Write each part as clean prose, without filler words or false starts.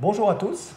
Bonjour à tous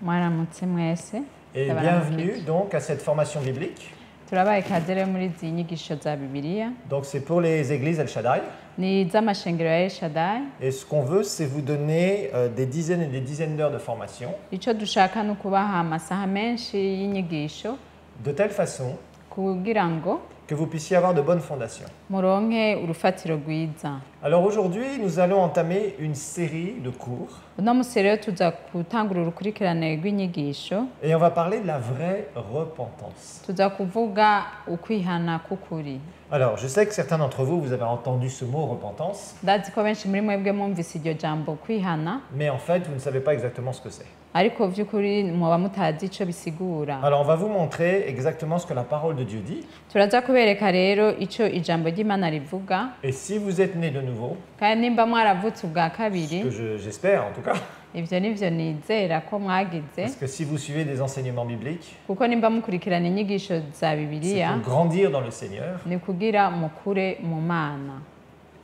Mwaramutse mwese et bienvenue donc à cette formation biblique. turabaye ikaze rero muri izi nyigisho za Bibiliya Donc c'est pour les églises El Shaddai ni iz'amashengero ya El Shaddai. et ce qu'on veut c'est vous donner des dizaines et des dizaines d'heures de formation Ico dushaka ni ukubaha amasaha menshi y'inyigisho de telle façon kugira ngo que vous puissiez avoir de bonnes fondations. muronke urufatiro rwiza. Alors aujourd'hui nous allons entamer une série de cours Uno musi rero tuza gutangura urukurikirane rw'inyigisho, et on va parler de la vraie repentance. tuza kuvuga ukwihana k'ukuri. Alors je sais que certains d'entre vous, vous avez entendu ce mot repentance, Ndazi ko benshi muri mwebwe mwumvise iryo jambo kwihana, mais en fait vous ne savez pas exactement ce que c'est. ariko vy'ukuri muba mutazi ico bisigura. Alors on va vous montrer exactement ce que la parole de Dieu dit. Turaza kubereka rero ico ijambo ry'Imana rivuga, Et si vous êtes né de nouveau, kandi nimba mwaravutse ubwa kabiri, que j'espère en tout cas, ivyo nivyo nizera ko mwagize, parce que si vous suivez des enseignements bibliques, kuko nimba mukurikirana inyigisho za c'est Bibiliya pour grandir dans le Seigneur ni kugira mukure mu Mana,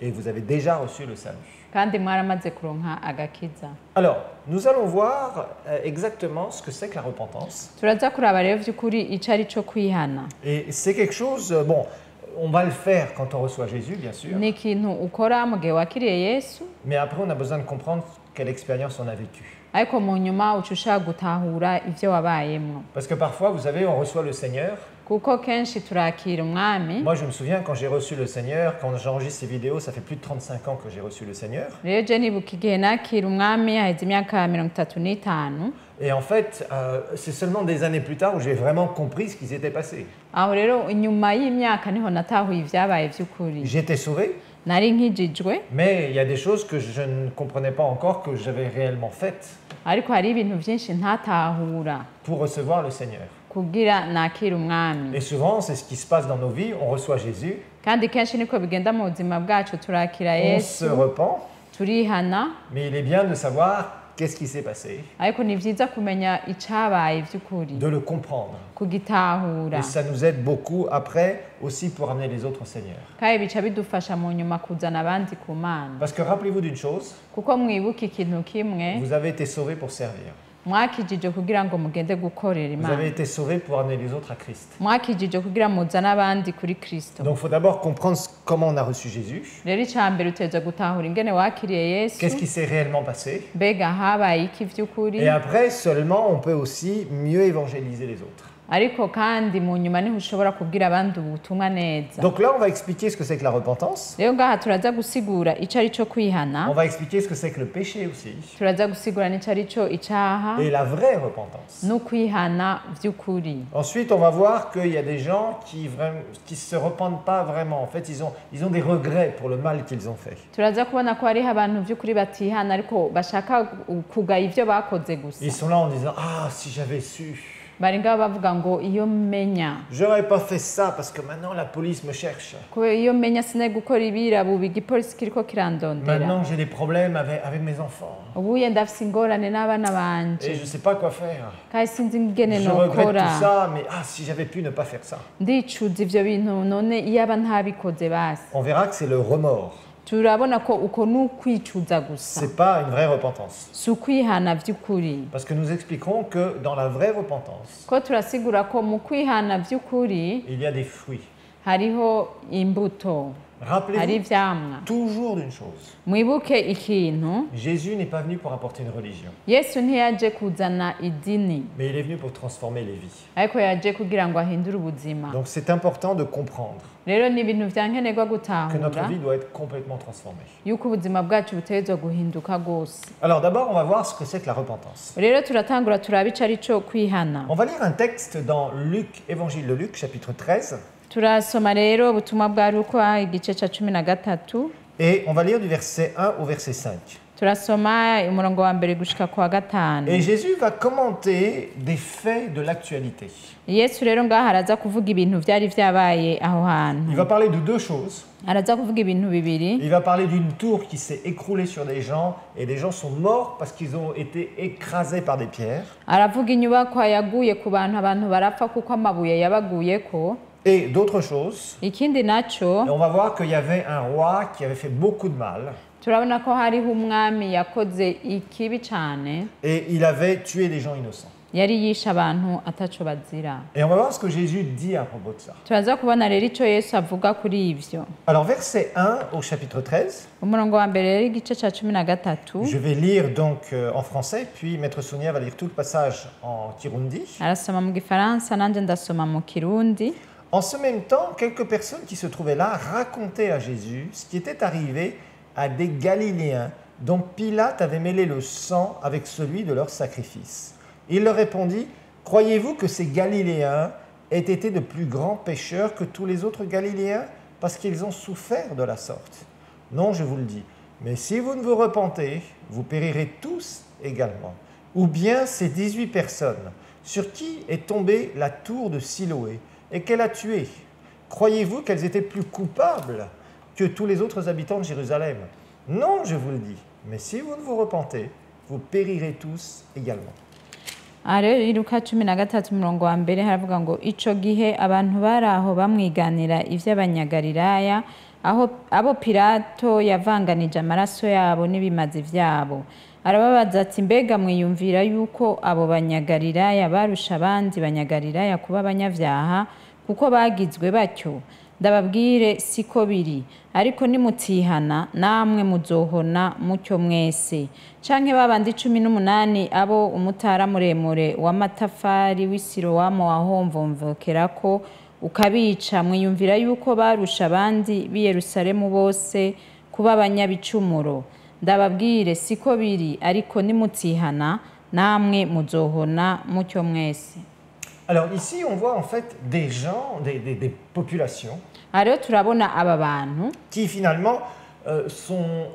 et vous avez déjà reçu le salut. kandi mwaramaze kuronka agakiza. Alors, nous allons voir exactement ce que c'est que la repentance. Turaza kuraba rero vy'ukuri ico ari co kwihana. Et c'est quelque chose, bon, on va le faire quand on reçoit Jésus, bien sûr, Ni ikintu ukora mu gihe wakiriye Yesu, mais après on a besoin de comprendre quelle expérience on a vécue. ariko mu nyuma uca ushaka gutahura ivyo wabayemwo, Parce que parfois, vous savez, on reçoit le Seigneur. kuko kenshi turakira umwami. Moi, je me souviens quand j'ai reçu le Seigneur, quand j'enregistre ces vidéos, ça fait plus de 35 ans que j'ai reçu le Seigneur. Rero je nibuka igihe nakira umwami haheze imyaka 35. Et en fait, c'est seulement des années plus tard où j'ai vraiment compris ce qui s'était passé. Aho rero inyuma y'imyaka niho natahuye ivyabaye vy'ukuri. J'étais sauvé, Nari nkijijwe, mais il y a des choses que je ne comprenais pas encore que j'avais réellement faites ariko hari ibintu vyinshi ntatahura pour recevoir le Seigneur. kugira nakira umwami. Et souvent, c'est ce qui se passe dans nos vies. On reçoit Jésus, Kandi kenshi niko bigenda mu buzima bwacu, turakira on se Yesu, repent, turihana, mais il est bien de savoir qu'est-ce qui s'est passé, ariko ni vyiza kumenya icabaye vy'ukuri, de le comprendre. kugitahura. Et ça nous aide beaucoup après aussi pour amener les autres au Seigneur. Kandi bica bidufasha mu nyuma kuzana abandi ku Mana. Parce que rappelez-vous d'une chose, Kuko mwibuka ikintu kimwe, vous avez été sauvés pour servir. mwakijije kugira ngo mugende gukorera Vous avez Imana. été sauvés pour amener les autres à Christ. Mwakijije kugira muzane abandi kuri Kristo. Donc il faut d'abord comprendre comment on a reçu Jésus, Rero icambere uteza gutahura ingene wakiriye Yesu, qu'est-ce qui s'est réellement passé. mbega habaye iki vy'ukuri, Et après seulement on peut aussi mieux évangéliser les autres. ariko kandi mu nyuma niho ushobora kubwira abandi ubutumwa neza. Donc là on va expliquer ce que c'est que la repentance. Rero ngaha turaza gusigura ico ari co On kwihana, va expliquer ce que c'est que le péché aussi. turaza gusigura n'ico ari co icaha Et la vraie repentance. n'ukwihana vy'ukuri. Ensuite on va voir qu'il y a des gens qui se repentent pas vraiment. En fait ils ont des regrets pour le mal qu'ils ont fait. Turaza kubona ko hariho abantu vy'ukuri batihana ariko bashaka kugaya ivyo bakoze gusa. Ils sont là en disant ah si j'avais su. Bari ngaho bavuga ngo iyo menya, J'aurais pas fait ça parce que maintenant la police me cherche. kubera iyo menya sinari gukora ibirabu igipolisi kiriko kirandondera. Maintenant j'ai des problèmes avec mes enfants. Ubuye ndafise ingorane n'abana Et banje, je sais pas quoi faire. kandi sinzi ingene Je regrette nokora. tout ça, mais si j'avais pu ne pas faire ça. Ndicuza ivyo bintu, none iyaba ntabikoze basi. On verra que c'est le remords. Turabona ko uko n'ukwicuza gusa, C'est pas une vraie repentance. si ukwihana vy'ukuri. Parce que nous expliquerons que dans la vraie repentance, Ko turasigura ko mu kwihana vy'ukuri il y a des fruits. hariho imbuto, hari Rappelez-vous ivyamwa. toujours d'une chose. Mwibuke ikintu, Jésus n'est pas venu pour apporter une religion, Yesu ntiyaje kuzana idini, mais il est venu pour transformer les vies. ariko yaje kugira ngo ahindure ubuzima. Donc c'est important de comprendre Rero ni ibintu vyankenerwa que notre gutahura vie doit être complètement transformée. yuko ubuzima bwacu butegerezwa guhinduka gose. Alors d'abord, on va voir ce que c'est que la repentance. Rero turatangura turaba ico ari co kwihana. On va lire un texte dans Luc, Évangile de Luc, chapitre 13, Turasoma rero ubutumwa bwa Luka igice ca 13, et on va lire du verset 1 au verset 5. turasoma umurongo wa mbere gushika kwa gatanu. Et Jésus va commenter des faits de l'actualité. Yesu rero ngaha araza kuvuga ibintu vyari vyabaye aho hantu. Il va parler de deux choses. Araza kuvuga ibintu bibiri. Il va parler d'une tour qui s'est écroulée sur des gens, et les gens sont morts parce qu'ils ont été écrasés par des pierres. Aravuga inyubakwa yaguye ku bantu, abantu barapfa kuko amabuye yabaguyeko. Et d'autres choses. Ikindi naco, Et on va voir qu'il y avait un roi qui avait fait beaucoup de mal. turabona ko hariho umwami yakoze ikibi cyane et il avait tué des gens innocents. yari yishe abantu ataco bazira. Et on va voir ce que Jésus dit à propos de ça. turaza kubona rero icyo yesu avuga kuri ivyo. Alors verset 1 au chapitre 13. umurongo wa mbere rero igice ca 13. Je vais lire donc en français, puis Maître Sonia va lire tout le passage en Kirundi. arasoma mu gifaransa nanje ndasoma mu kirundi. En ce même temps, quelques personnes qui se trouvaient là racontaient à Jésus ce qui était arrivé à des Galiléens dont Pilate avait mêlé le sang avec celui de leur sacrifice. Il leur répondit, « Croyez-vous que ces Galiléens aient été de plus grands pécheurs que tous les autres Galiléens parce qu'ils ont souffert de la sorte? Non, je vous le dis, mais si vous ne vous repentez, vous périrez tous également. Ou bien ces 18 personnes sur qui est tombée la tour de Siloé et qu'elle a tué. Croyez-vous qu'elles étaient plus coupables que tous les autres habitants de Jérusalem? Non, je vous le dis, mais si vous ne vous repentez, vous périrez tous également. rero i Luka 13 umurongo wa mbere haravuga ngo ico gihe abantu bari aho bamwiganira ivy'abanyagalilaya abo Pilato yavanganije amaraso yabo n'ibimazi vyabo. Arababaza ati mbega mwiyumvira yuko abo banyagalilaya barusha abandi banyagalilaya kuba abanyavyaha kuko bagizwe batyo? Ndababwire siko biri, ariko nimutihana namwe muzohona mucyo mwese. Canke babandi 18 abo umutara muremure w'amatafari w'Isilowamu wahomvomvokerako ukabica, mwiyumvira yuko barusha abandi b'i Yerusalemu bose kuba abanyabicumuro? Ndababwire siko biri, ariko nimutihana namwe muzohona mucyo mwese. Alors ici, on voit en fait des gens, des populations rero turabona aba bantu qui finalement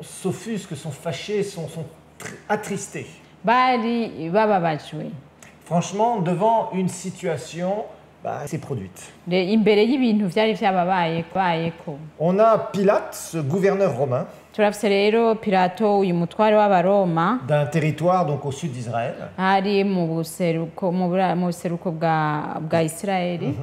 s'offusquent, sont fâchés, sont attristés. bari bababajwe Franchement, devant une situation s'est produite. imbere y'ibintu vyari vyababayeko. On a Pilate, ce gouverneur romain, turafise rero Pilato uyu mutware w'abaroma d'un territoire donc au sud d'Israël. hari mu buseruko bwa Israeli.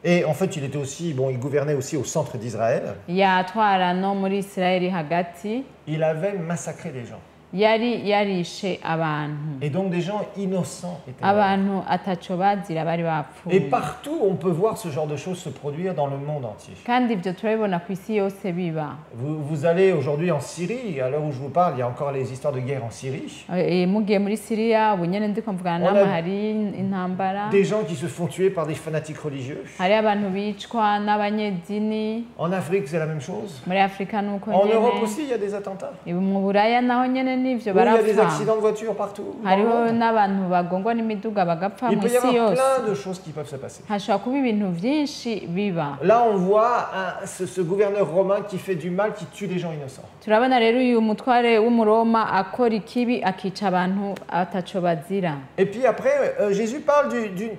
Et en fait, il était aussi, il gouvernait aussi au centre d'Israël. yatwara no muri Israeli hagati. Il avait massacré des gens. yarishe abantu. Et donc des gens innocents étaient morts. abantu ataco bazira bari Et bapfuye. partout, on peut voir ce genre de choses se produire dans le monde entier. kandi ivyo turabibona ku isi yose biba. Vous allez aujourd'hui en Syrie, à l'heure où je vous parle, il y a encore les histoires de guerre en Syrie. mugiye muri Syria ubu nyene ndiko mvugana On a namwe hari intambara. Des gens qui se font tuer par des fanatiques religieux. hari abantu bicwa n'abanyedini. En Afrique, c'est la même chose. muri Afrika nuko En Europe nyene. aussi, il y a des attentats. mu Buraya naho nyene nivyo Oui, il y a des barapfa. accidents de voiture partout. dans le hariho monde. n'abantu bagongwa n'imiduga bagapfa Il mu peut y isi avoir yose. plein de choses qui peuvent se passer. hashobora kuba ibintu vyinshi biba. Là, on voit ce gouverneur romain qui fait du mal, qui tue des gens innocents. turabona rero uyu mutware w'umuroma akora ikibi akica abantu ataco bazira. Et puis après, Jésus parle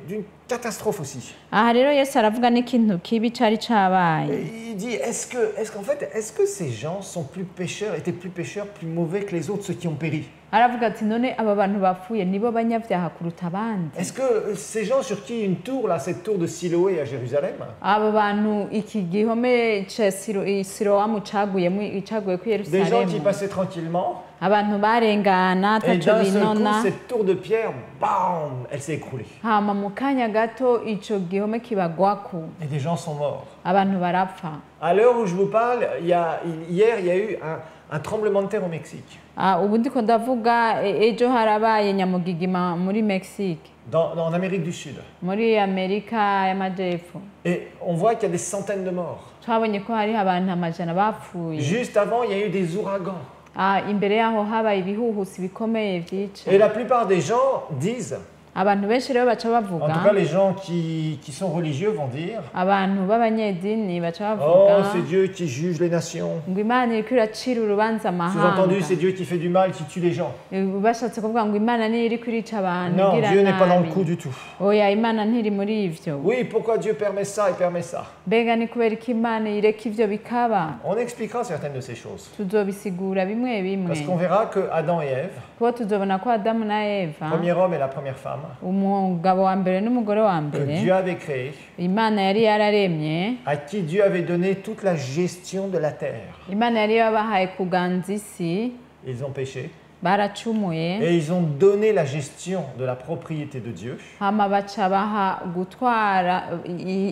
d'une catastrophe aussi. aha rero Yesu aravuga n'ikintu kibi cari Et cabaye. il dit, est-ce que ces gens sont plus pécheurs, étaient plus pécheurs, plus mauvais que les autres, ceux qui ont péri? aravuga ati none aba bantu bapfuye nibo banyavyaha kuruta abandi? Est-ce que ces gens sur qui une tour, là, cette tour de Siloé à Jérusalem, aba bantu iki gihome ca Silowamu caguye ku des gens qui Yerusalemu, passaient tranquillement, abantu barengana et ataco d'un seul coup, binona, cette tour de pierre, bam, elle s'est écroulée. hama mu kanya gato ico gihome kibagwako, Et des gens sont morts. abantu barapfa. À l'heure où je vous parle, hier, il y a eu un tremblement de terre au Mexique, ubu ndiko ndavuga ejo harabaye nyamugigima muri Mexique, en Amérique du Sud. muri Amerika y'amajepfo. Et on voit qu'il y a des centaines de morts. twabonye ko hariho abantu amajana bapfuye. Juste avant, il y a eu des ouragans. imbere yaho habaye ibihuhusi bikomeye vyica. Et la plupart des gens disent, abantu benshi rero baca en bavuga, tout cas les gens qui sont religieux vont dire, abantu b'abanyedini baca oh, bavuga c'est Dieu qui juge les nations. ngo Imana iriko iracira urubanza Sous-entendu, c'est amahanga. Dieu qui fait du mal, qui tue les gens. bashatse kuvuga ngo Imana niyo iriko irica abantu Non, igira Dieu n'est pas dans le coup nabi. du tout. oya Imana ntiri muri ivyo. Oui, pourquoi Dieu permet ça et permet ça? mbega ni kubera ko Imana ireka ivyo bikaba? On expliquera certaines de ces choses. tuzobisigura bimwe Parce bimwe, qu'on verra que Adam et Ève, kuko tuzobona ko Adamu na Eva premier homme et la première femme, umugabo wa mbere n'umugore wa que mbere Dieu avait créés, imana yari yararemye, à qui Dieu avait donné toute la gestion de la terre. imana yari yabahaye kuganza isi, Ils ont péché baracumuye, et ils ont donné la gestion de la propriété de Dieu hama baca baha gutwara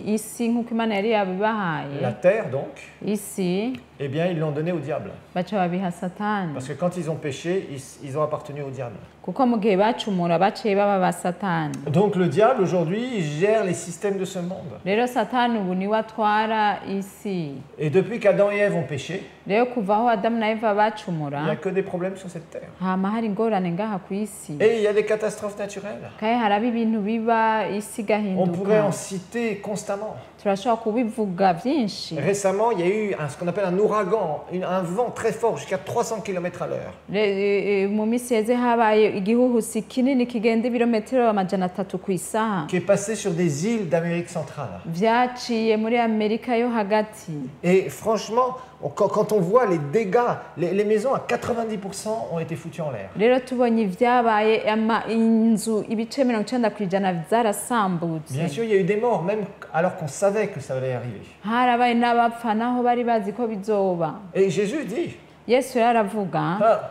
isi nk'uko imana yari yabibahaye, la terre donc, isi eh bien ils l'ont donné au diable. baca babiha satani, Parce que quand ils ont péché, ils ont appartenu au diable. kuko mu gihe bacumura baciye baba ba satani. Donc le diable aujourd'hui gère les systèmes de ce monde. Rero satani ubu niwe atwara isi. Et depuis qu'Adam et Ève ont péché, Rero kuva aho adamu na eva il n'y a bacumura que des problèmes sur cette terre. hama hari ingorane ngaha ku isi, Et il y a des catastrophes naturelles. kandi haraba ibintu biba isi On pourrait en igahinduka, citer constamment. turashobora kubivuga byinshi. Récemment, il y a eu ce qu'on appelle un ouragan, un vent très fort jusqu'à 300 km à l'heure. Mu minsi yeze habaye igihuhusi kinini kigenda ibirometero 300 ku isaha, Qui est passé sur des îles d'Amérique centrale. vyaciye muri Amerika yo hagati. Et franchement, quand on voit les dégâts, les maisons à 90% ont été foutues en l'air. Rero tubonye ivyabaye, inzu ibice 90% zarasambutse. Bien sûr, il y a eu des morts, même alors qu'on savait que ça allait arriver. Harabaye n'abapfa naho bari bazi ko bizoba. Et Jésus dit, Yesu yaravuga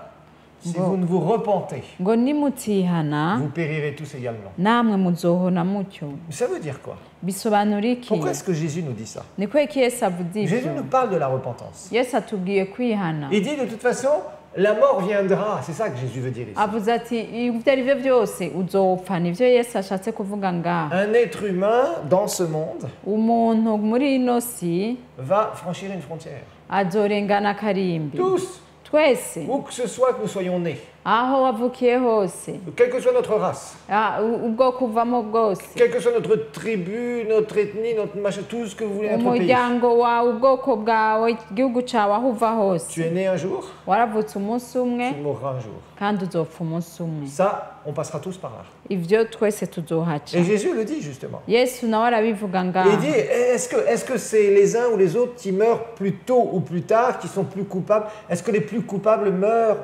si vous ne vous repentez, ngo nimutihana vous périrez tous également. namwe muzohona mutyo. Ça veut dire quoi? Bisobanura iki? Pourquoi est-ce que Jésus nous dit ça? Ni kweki Yesu avuze Jésus ivyo? nous parle de la repentance. Yesu atubwiye kwihana. Il dit de toute façon, la mort viendra. C'est ça que Jésus veut dire ici. Avuze ati ibyo ari byo byose uzopfa. Nivyo Yesu ashatse kuvuga ngaha. Un être humain dans ce monde Umuntu muri ino si va franchir une frontière. azorengana akarimbi. Tous, Twese où que ce soit que nous soyons nés, aho wavukiye hose, quelle que soit notre race, ubwoko uvamo bwose, quelle que soit notre tribu, notre ethnie, notre machin, tout ce que vous voulez, notre pays. umuryango wawe, ubwoko bwawe, igihugu cyawe, aho uva hose, Tu es né un jour, waravutse umunsi umwe tu mourras un jour. kandi uzopfa umunsi umwe. Ça, on passera tous par là. Ivyo twese tuzohaca. Et Jésus le dit justement. Yesu nawe arabivuga Et il ngaha. dit, est-ce que c'est les uns ou les autres qui meurent plus tôt ou plus tard, qui sont plus coupables? Est-ce que les plus coupables meurent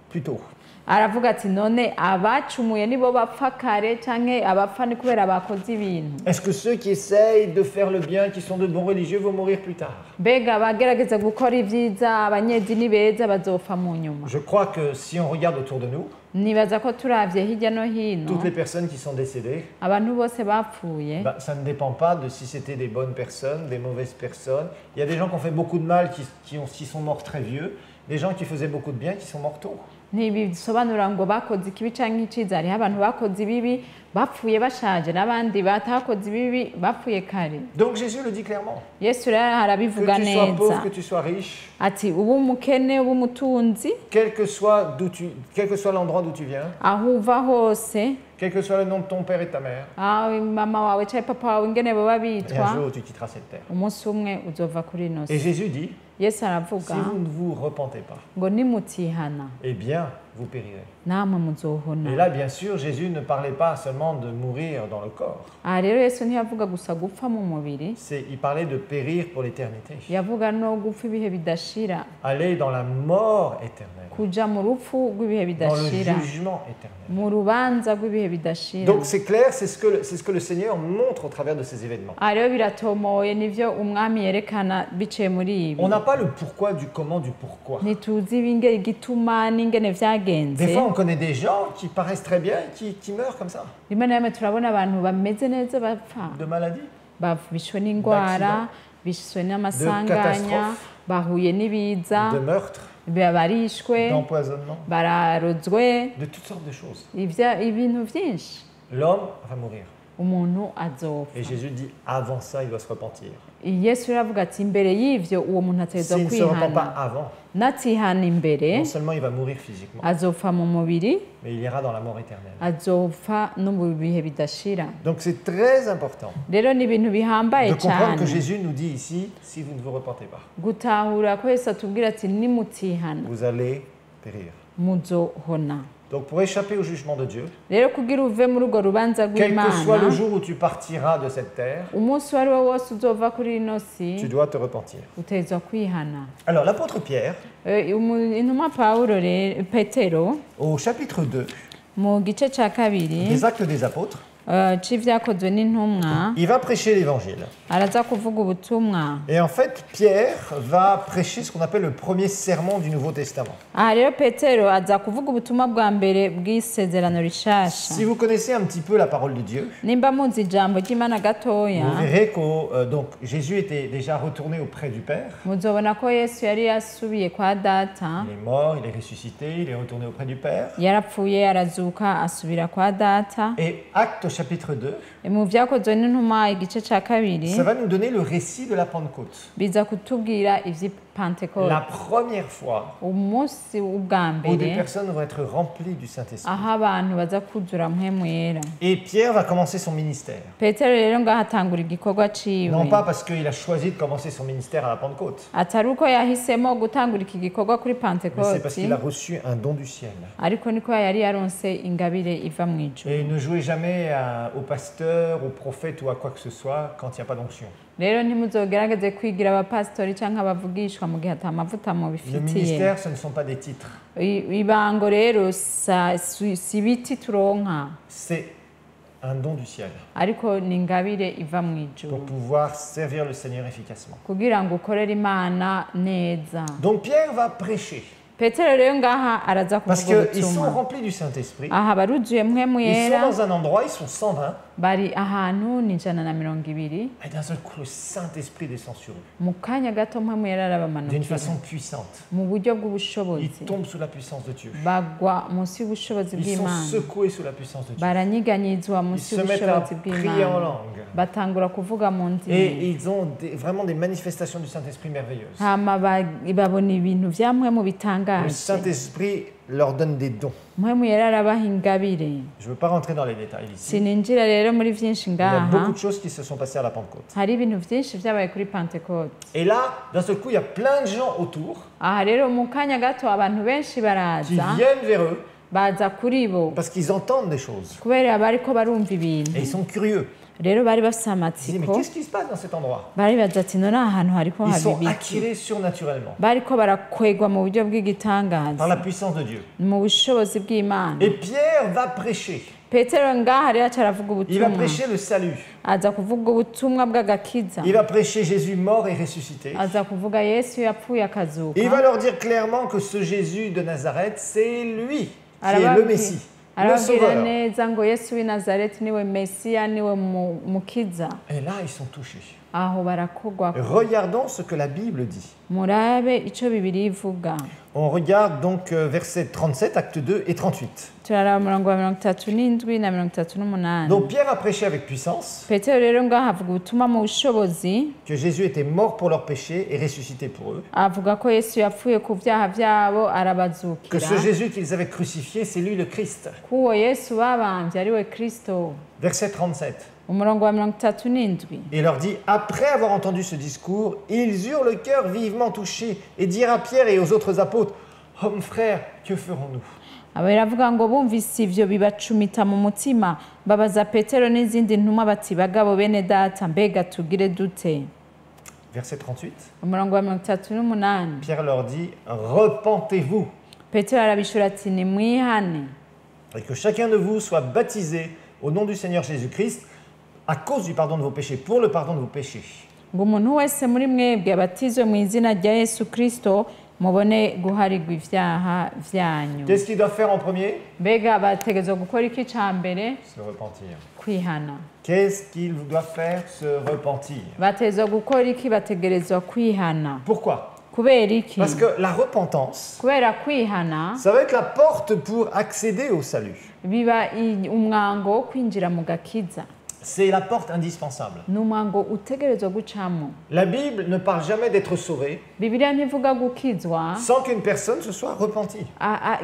plus tôt? Aravuga ati none abacumuye nibo bapfa kare canke abapfa ni kubera bakoze ibintu? Est-ce que ceux qui essayent de faire le bien, qui sont de bons religieux, vont mourir plus tard? Mbega abagerageza gukora ibyiza, abanyedini beza bazopfa mu nyuma? Je crois que si on regarde autour de nous, Nibaza ko turavye hirya no hino toutes les personnes qui sont décédées, abantu bose bapfuye, ça ne dépend pas de si c'était des bonnes personnes, des mauvaises personnes. Il y a des gens qui ont fait beaucoup de mal, qui sont morts très vieux, des gens qui faisaient beaucoup de bien, qui sont morts tôt. ntibisobanura ngo bakoze ikibi canke iciza. Hariho abantu bakoze ibibi bapfuye bashaje, n'abandi batakoze ibibi bapfuye kare. Donc Jésus le dit clairement. Yesu rero arabivuga Que tu sois pauvre, neza que tu sois riche, ati uba umukene uba umutunzi, quel que soit l'endroit d'où tu viens, aho uva hose, quel que soit le nom de ton père et de ta mère, aho mama wawe canke papa wawe ingene baba et un bitwa, jour tu quitteras cette terre. umunsi umwe uzova kuri ino Et si. Jésus dit, Yesu si aravuga vous ne vous repentez pas, ngo nimutihana eh bien, vous périrez. namwe Et muzohona. là, bien sûr, Jésus ne parlait pas seulement de mourir dans le corps. Aha rero Yesu ntiyavuga gusa gupfa mu mubiri, Il parlait de périr pour l'éternité. yavuga no gupfa ibihe bidashira, Aller dans la mort éternelle, kuja mu rupfu rw'ibihe dans le bidashira, jugement éternel. mu rubanza rw'ibihe bidashira. Donc c'est clair, c'est ce que le Seigneur montre au travers de ces événements. Aha rero biratomoye, nivyo umwami yerekana biciye muri ibi. On n'a pas le pourquoi du comment du pourquoi. Ntituzi igituma n'ingene vyagenze. Des fois, on connaît des gens qui paraissent très bien et qui meurent comme ça, rimwe na rimwe turabona abantu bameze neza bapfa, de maladie. bishwe n'indwara, bishwe n'amasanganya, catastrophe, bahuye n'ibiza, de meurtre, barishwe, d'empoisonnement, bararozwe, de toutes sortes de choses. ibintu vyinshi. L'homme va mourir. Umuntu azopfa. Et Jésus dit, avant ça, il doit se repentir. Yesu aravuga ati imbere y'ivyo uwo muntu ategerezwa S'il ne se repent pas kwihana. avant, Natihana imbere, non seulement il va mourir physiquement, azopfa mu mubiri, mais il ira dans la mort éternelle. azopfa no mu bihe bidashira. Donc c'est très important Rero ni ibintu bihambaye de comprendre que cyane Jésus nous dit ici, si vous ne vous repentez pas, gutahura ko Yesu atubwira ati nimutihana vous allez périr. muzohona. Donc pour échapper au jugement de Dieu, Rero kugira uve muri urwo rubanza quel que soit le rw'Imana, jour où tu partiras de cette terre, umunsi uwo ari wo wose uzova kuri ino si, tu dois te repentir. utegerezwa kwihana. Alors l'apôtre Pierre, Intumwa Petero au chapitre 2, mu gice cya kabiri des Actes des Apôtres, c'ivyakozwe n'intumwa il va prêcher l'évangile. araza kuvuga ubutumwa. Et en fait, Pierre va prêcher ce qu'on appelle le premier sermon du Nouveau Testament. Aha rero Petero aza kuvuga ubutumwa bwa mbere bw'isezerano rishasha. Si vous connaissez un petit peu la parole de Dieu, Nimba muzi ijambo ry'Imana vous gatoya, verrez que donc Jésus était déjà retourné auprès du Père. muzobona ko Yesu yari yasubiye kwa Data, Il est mort, il est ressuscité, il est retourné auprès du Père. yarapfuye arazuka asubira kwa Data. Et Acte chapitre 2, Mu vyakozwe n'intumwa igice ca kabiri ça va nous donner le récit de la Pentecôte. biza kutubwira ivy'Pentekote, La première fois umunsi ubwa où des mbere personnes vont être remplies du Saint-Esprit. aho abantu baza kuzura mpwemu yera. Et Pierre va commencer son ministère. Petero rero ngaho atangura igikorwa ciwe, Non pas parce qu'il a choisi de commencer son ministère à la Pentecôte, atari uko yahisemo gutangura iki gikorwa kuri mais c'est Pentekote, parce qu'il a reçu un don du ciel. ariko niko yari yaronse ingabire iva mu ijuru. Et ne jouez jamais au pasteur, au prophète ou à quoi que ce soit quand il n'y a pas d'onction. Rero ntimuzogerageze kwigira abapasitori canke abavugishwa mu gihe ata mavuta Le mubifitiye. ministère, ce ne sont pas des titres. Ibango rero si ibiti turonka, C'est un don du ciel ariko ni ingabire iva mu ijuru pour pouvoir servir le Seigneur efficacement. kugira ngo ukorere Imana neza. Donc Pierre va prêcher Petero rero ngaha araza parce kuvuga qu'ils sont ubutumwa. remplis du Saint-Esprit. Aha baruzuye mpwemu Ils sont yera, dans un endroit, ils sont 120. bari ahantu ni 120, Et d'un seul coup, le Saint-Esprit descend sur eux mu kanya gato mpwemu yera d'une arabamanukira façon puissante. mu buryo Ils bw'ubushobozi, tombent sous la puissance de Dieu. bagwa munsi y'ubushobozi Ils sont bw'Imana, secoués sous la puissance de Dieu. baranyiganyizwa Ils munsi se mettent à y'ubushobozi prier en bw'Imana, langue. batangura kuvuga mu Et ndimi, ils ont vraiment des manifestations du Saint-Esprit merveilleuses. hama babona ibintu vya mpwemu Le bitangaje. Saint-Esprit leur donne des dons. Mpwemu yera arabaha ingabire. Je ne veux pas rentrer dans les détails ici. Sininjira rero muri vyinshi Il y a beaucoup ngaha, de choses qui se sont passées à la Pentecôte. hari ibintu vyinshi vyabaye kuri Pentekote. Et là, d'un seul coup, il y a plein de gens autour Aha rero mu kanya gato abantu benshi qui baraza, viennent vers eux baza kuri bo parce qu'ils entendent des choses. kubera bariko barumva Et ibintu. ils sont curieux. Rero bari bafise Ils disent, mais amatsiko, qu'est-ce qui se passe dans cet endroit? baribaza ati none ahantu hariko Ils haba sont ibiki. attirés surnaturellement Bariko barakwegwa mu buryo par bw'igitangaza, la puissance de Dieu. mu bushobozi bw'Imana. Et Pierre va prêcher. Petero ngaha rero aca aravuga Il va ubutumwa, prêcher le salut. aza kuvuga ubutumwa bw'agakiza, Il va prêcher Jésus mort et ressuscité. aza kuvuga Yesu yapfuye akazuka. Et il va leur dire clairement que ce Jésus de Nazareth, c'est lui qui est le Arababwira- Messie, le arababwira Sauveur. neza ngo Yesu w'i Nazareti niwe Mesiya, niwe mukiza. Et là, ils sont touchés. Aho barakogwa. Regardons ce que la Bible dit. Murabe ico Bibiliya ivuga. On regarde donc versets 37, acte 2 et 38. Turaraba umurongo wa 37 na 38. Donc Pierre a prêché avec puissance Petero rero ngaha avuga ubutumwa mu bushobozi, que Jésus était mort pour leurs péchés et ressuscité pour eux. avuga ko Yesu yapfuye ku vyaha vyabo Que arabazukira, ce Jésus qu'ils avaient crucifié, c'est lui le Christ. kuwo Yesu babambye ariwe Kristo. Verset 37. Umurongo wa 37. Et il leur dit, après avoir entendu ce discours, ils eurent le cœur vivement touché et dirent à Pierre et aux autres apôtres, hommes frères, que ferons-nous? Aba baravuga ngo bumvise ivyo bibacumita mu mutima, babaza Petero n'izindi ntumwa bati bagabo bene data, mbega tugire dute? Verset 38. Umurongo wa 38. Pierre leur dit, repentez-vous Petero arabishura ati nimwihane, et que chacun de vous soit baptisé au nom du Seigneur Jésus-Christ à cause du pardon de vos péchés, pour le pardon de vos péchés. ngo umuntu wese muri mwebwe abatizwe mu izina rya Yesu Kristo mubone guharirwa ivyaha vyanyu. Qu'est-ce qu'ils doivent faire en premier? Mbega bategerezwa gukora iki ca mbere? Se repentir. Kwihana. Qu'est-ce qu'ils doivent faire? Se repentir. Bategerezwa gukora iki? Bategerezwa kwihana. Pourquoi? Kubera iki? Parce que la repentance, Kubera kwihana ça va être la porte pour accéder au salut. biba umwango wo kwinjira mu gakiza. C'est la porte indispensable. Ni umwango utegerezwa gucamo. La Bible ne parle jamais d'être sauvé Bibiliya ntivuga gukizwa sans qu'une personne se soit repentie.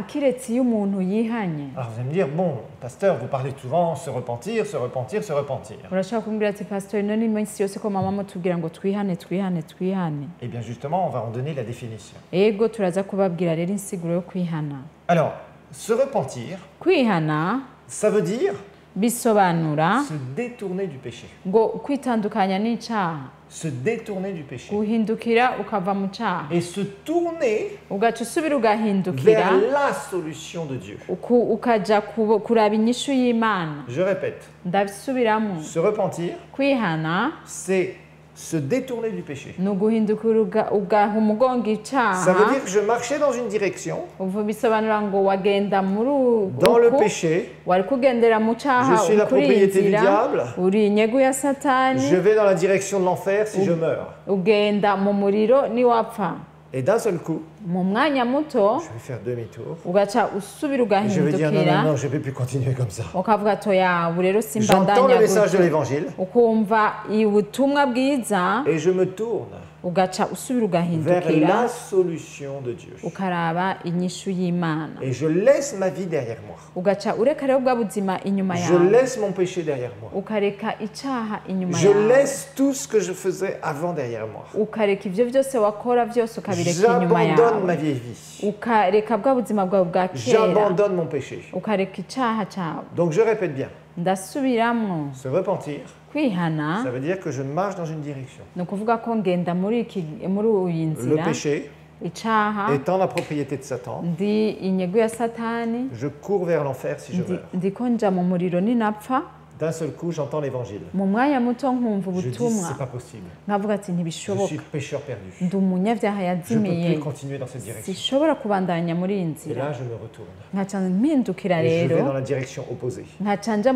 kiretse iyo umuntu yihanye. Alors vous allez me dire, bon, pasteur, vous parlez souvent se repentir, se repentir, se repentir. Urashaka kumbwira ati pastor none iminsi yose ko mama mutubwira ngo twihane twihane twihane. Eh bien justement, on va en donner la définition. Ego turaza kubabwira rero insiguro yo kwihana. Alors, se repentir, Kwihana ça veut dire bisobanura se détourner du péché, ngo kwitandukanya n'icaha, se détourner du péché guhindukira ukava mu cyaha et se tourner ugaca usubira ugahindukira vers la solution de Dieu. ukaja kuraba inyishu y'Imana. Je répète, Ndabisubiramo, se repentir, kwihana c'est se détourner du péché. ni uguhindukira ugaha umugongo Ça veut icyaha. dire que je marchais dans une direction, ubu bisobanura ngo wagenda muri dans le uku péché, wari kugendera mu cyaha Je suis la kuri iyi propriété du nzira, diable. uri inyegu ya satani, je vais dans la direction de l'enfer si je meurs. ugenda mu muriro niwapfa. Et d'un seul coup, mu mwanya muto je vais faire demi-tour. ugaca usubira Et je vais dire non, non, ugahindukira non, je ne vais plus continuer comme ça. ukavuga toya ubu rero J'entends simbandanya le message de gutya. l'évangile ukumva ubutumwa bwiza et je me tourne ugaca usubira vers ugahindukira la solution de Dieu. ukaraba inyishu y'Imana, Et je laisse ma vie derrière moi. ugaca ureka rero bwa buzima inyuma Je yawe, laisse mon péché derrière moi. ukareka icyaha inyuma Je yawe, laisse tout ce que je faisais avant derrière moi. ukareka ibyo byose wakora byose ukabireka inyuma J'abandonne ma yawe, vieille vie. ukareka bwa buzima bwawe bwa kera, J'abandonne mon péché. ukareka icyaha cyawe. Donc je répète bien, Ndasubiramo, se repentir, kwihana ça veut dire que je marche dans une direction. ni ukuvuga ko ngenda muri iyi Le nzira, péché icyaha étant la propriété de Satan, ndi inyegu ya satani, je cours vers l'enfer si je meurs. ndiko nja mu muriro ninapfa. D'un seul coup, j'entends l'évangile. mu mwanya muto nkumva Je dis, ubutumwa c'est pas possible. nkavuga ati Je ntibishoboka, suis pécheur perdu. ndi umunyabyaha Je ne peux yazimiye, plus continuer dans cette direction. sishobora kubandanya muri iyi Et nzira. là, je me retourne. nkaca mpindukira Et je vais rero dans la direction opposée. nkaca nja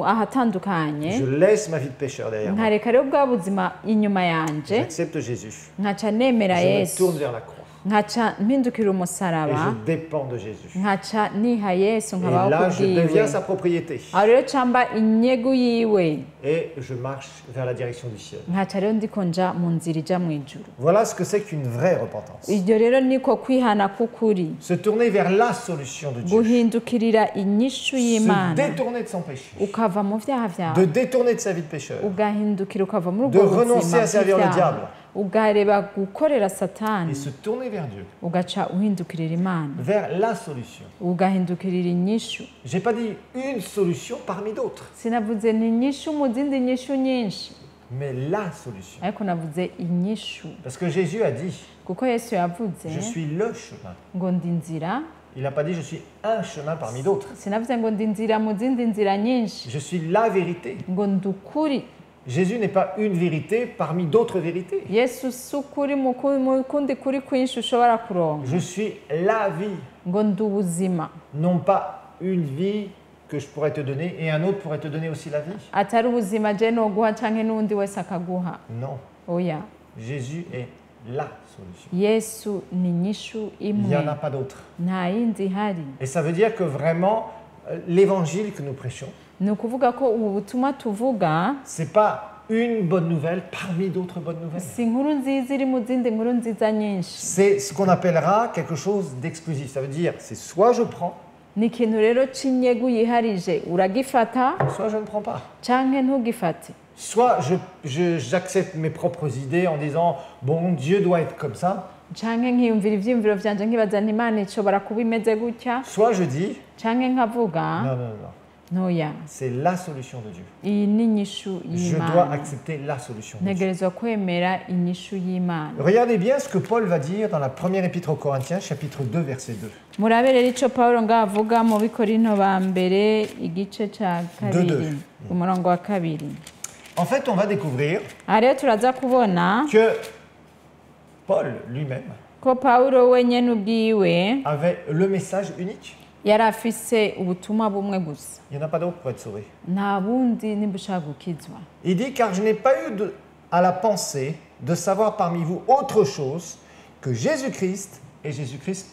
ahatandukanye, Je laisse ma vie de pécheur derrière moi. nkareka rero bwa buzima inyuma yanje, J'accepte Jésus. nkaca nemera Je me Yesu, tourne vers la croix. nkaca mpindukira Et umusaraba, je dépends de Jésus. nkaca niha Yesu Et nkabaho là, je kubwiwe. deviens sa propriété. aho rero camba inyegu yiwe, Et je marche vers la direction du ciel. nkaca rero ndiko nja mu nzira ija mu ijuru. Voilà ce que c'est qu'une vraie repentance. iryo rero niko kwihana k'ukuri, Se tourner vers la solution de Dieu. guhindukirira inyishu Se y'Imana, détourner de son péché. ukava mu vyaha De vyawe, détourner de sa vie de pécheur. ugahindukira ukava muri De ubwo renoncer buzima à servir le bw'ivyaha, diable. ugareba gukorera satani, Et se tourner vers Dieu. ugaca uhindukirira Imana, Vers la solution. ugahindukirira inyishu. J'ai pas dit une solution parmi d'autres, Sinavuze ni inyishu mu zindi nyishu nyinshi, mais la solution. ariko navuze inyishu, Parce que Jésus a dit, kuko Yesu yavuze je suis le chemin. ngo ndi inzira. Il n'a pas dit, je suis un chemin parmi d'autres. Sinavuze ngo ndi inzira mu zindi nzira nyinshi, Je suis la vérité. ngo ndi ukuri. Jésus n'est pas une vérité parmi d'autres vérités. Yesu si ukuri mu kundi kuri kwinshi ushobora kuronka, Je suis la vie, ngo ndi ubuzima, non pas une vie que je pourrais te donner et un autre pourrait te donner aussi la vie. atari ubuzima je noguha canke n'undi wese akaguha. Non, Oya, Jésus est la solution. Yesu ni inyishu Il n'y imwe, en a pas d'autre. nta yindi ihari. Et ça veut dire que vraiment, l'évangile que nous prêchons, Ni ukuvuga ko ubu butumwa tuvuga c'est pas une bonne nouvelle parmi d'autres bonnes nouvelles. si inkuru nziza iri mu zindi nkuru nziza nyinshi, C'est ce qu'on appellera quelque chose d'exclusif. Ça veut dire, c'est soit je prends, ni ikintu rero c'inyegu yiharije, uragifata soit je ne prends pas. canke ntugifate. Soit j'accepte mes propres idées en disant, bon, Dieu doit être comme ça. Canke nkiyumvira ivyiyumviro vyanje nkibaza nti Imana ishobora kuba imeze gutya, Soit je dis, canke nkavuga non, non, non, ntoya, c'est la solution de Dieu. iyi ni inyishu Je dois y'Imana, accepter la solution de Dieu. ntegerezwa kwemera inyishu y'Imana. Regardez bien ce que Paul va dire dans la première épître aux Corinthiens, chapitre 2, verset 2. murabe rero ico Pawulo ngaho avuga mu Bikorinto ba mbere igice ca kabiri umurongo wa kabiri. En fait, on va découvrir aha rero turaza kubona que Paul lui-même ko Pawulo wenyene ubwiwe avait le message unique. yari afise ubutumwa bumwe gusa, Il n'y en a pas d'autre pour être sauvé. nta bundi nimba ushaka gukizwa. Il dit, car je n'ai pas eu à la pensée de savoir parmi vous autre chose que Jésus-Christ et Jésus-Christ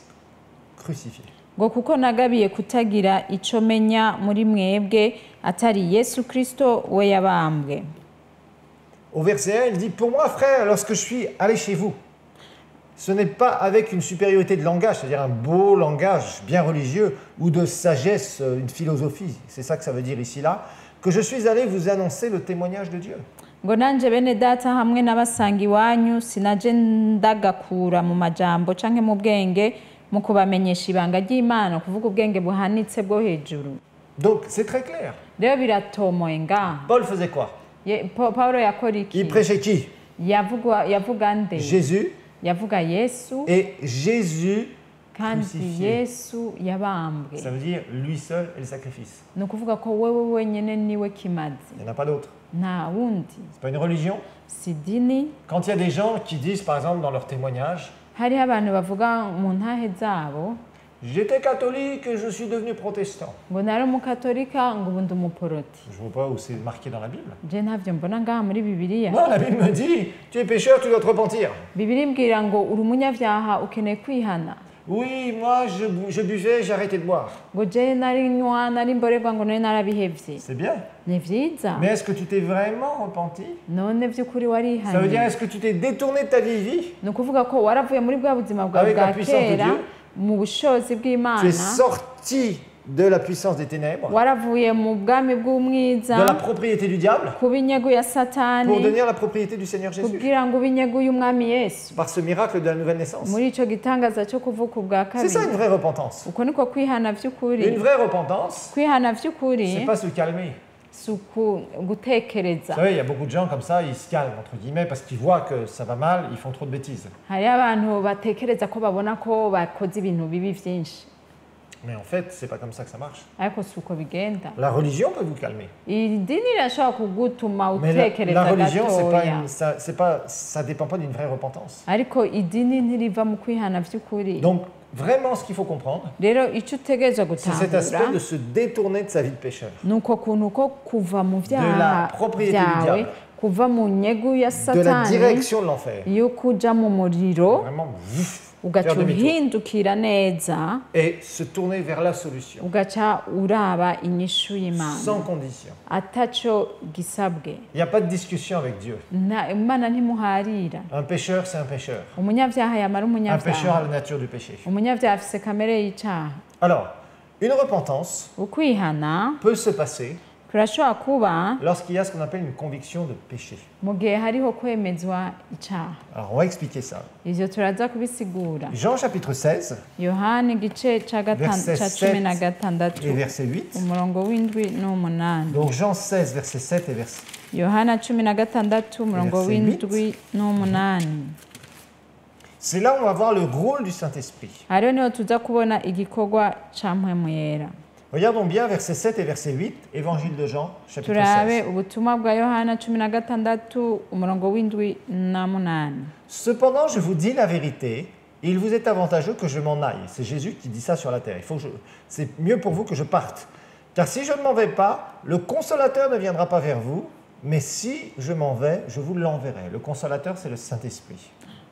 crucifié. ngo kuko nagabiye kutagira ico menya muri mwebwe atari Yesu Kristo we yabambwe. Au verset 1, il dit, pour moi, frère, lorsque je suis allé chez vous, ce n'est pas avec une supériorité de langage, c'est-à-dire un beau langage bien religieux ou de sagesse, une philosophie, c'est ça que ça veut dire ici-là, que je suis allé vous annoncer le témoignage de Dieu. ngo nanje bene data hamwe n'abasanga iwanyu sinaje ndagakura mu majambo canke mu bwenge mu kubamenyesha ibanga ry'Imana, kuvuga ubwenge buhanitse bwo hejuru. Donc c'est très clair. Rero biratomoye ngaha. Paul faisait quoi? Pawulo yakora iki? Il prêchait qui? yavuga nde? Jésus yavuga Yesu et Jésus kandi crucifié. Yesu yabambwe. Ça veut dire lui seul et le sacrifice. ni ukuvuga ko wewe wenyine niwe kimazi, Il n'y en a pas d'autre. nta wundi. C'est pas une religion. Si dini. Quand il y a des gens qui disent, par exemple, dans leur témoignage, hariho abantu bavuga mu ntahe zabo j'étais catholique et je suis devenu protestant. ngo nari umukatolika ngo ubu ndi umuporoti. Je ne vois pas où c'est marqué dans la Bible. je ntabyo mbona ngaha muri bibiliya. Non, la Bible me dit, tu es pécheur, tu dois te repentir. bibiliya imbwira ngo uri umunyabyaha ukeneye kwihana. Oui, moi, je buvais, j'ai arrêté de boire. ngo je nari nywa nari mborerwa ngo nari narabihevye. C'est bien. ni vyiza. Mais est-ce que tu t'es vraiment repenti? none vy'ukuri Ça veut dire, warihanye. est-ce que tu t'es détourné de ta vieille vie? ni ukuvuga ko waravuye muri bwa buzima bwawe Avec la bwa puissance de kera Dieu. mu bushobozi Tu es bw'Imana, sorti de la puissance des ténèbres, waravuye mu bwami de bw'umwiza la propriété du diable, kuba inyego ya pour satani devenir la propriété du Seigneur Jésus. kugira ngo ube inyego y'umwami Yesu, Par ce miracle de la nouvelle naissance. muri ico gitangaza cyo kuvuka ubwa C'est ça une kabiri. vraie repentance. uko niko kwihana Une vy'ukuri. vraie repentance, kwihana c'est vy'ukuri pas se calmer. si gutekereza. Vous savez, il y a beaucoup de gens comme ça, ils se calment, entre guillemets, parce qu'ils voient que ça va mal, ils font trop de bêtises. hariho abantu batekereza ko babona ko bakoze ibintu bibi vyinshi, Mais en fait, c'est pas comme ça que ça marche. ariko si uko bigenda. La religion peut vous calmer. idini rirashobora kugutuma Mais la utekereza religion, gatoya, ça dépend pas d'une vraie repentance. ariko idini ntiriva mu kwihana vy'ukuri. Donc, vraiment, ce qu'il faut comprendre, rero icyo utegereza c'est cet aspect gutahura de se détourner de sa vie de pécheur. ni uko kuntu ko kuva mu la vyaha propriété du vyawe, diable. kuva mu nyegu ya De la satani direction de l'enfer. yo kuja mu muriro, Vraiment, ugaca faire demi-tour. uhindukira neza, Et se tourner vers la solution, ugaca uraba inyishu y'Imana sans condition. ataco gisabwe. Il n'y a pas de discussion avec Dieu. Imana ntimuharira. Un pécheur, c'est un pécheur. umunyavyaha yamara Un pécheur a umunyavyaha. la nature du péché. umunyavyaha afise kamere y'icaha. Alors, une repentance ukwihana peut se passer kurashobora kuba lorsqu'il y a ce qu'on appelle une conviction de péché. mu gihe hariho kwemezwa icaha. Alors, on va expliquer ça. ivyo turaza kubisigura. Jean chapitre 16 yohani igice ca Verset cumi na 7 gatandatu et verset 8. umurongo w'indwi n'umunani. Donc Jean 16, verset 7 et verset... yohana cumi na gatandatu umurongo Verset w'indwi n'umunani. C'est là où on va voir le rôle du Saint-Esprit. hariho niho tuza kubona igikorwa ca mpwemu yera. Regardons bien verset 7 et verset 8, Évangile de Jean, chapitre turabe 16. ubutumwa bwa yohana cumi na gatandatu umurongo w'indwi na munani. Cependant, je vous dis la vérité, il vous est avantageux que je m'en aille. C'est Jésus qui dit ça sur la terre. C'est mieux pour vous que je parte. Car si je ne m'en vais pas, le consolateur ne viendra pas vers vous, mais si je m'en vais, je vous l'enverrai. Le consolateur, c'est le Saint-Esprit.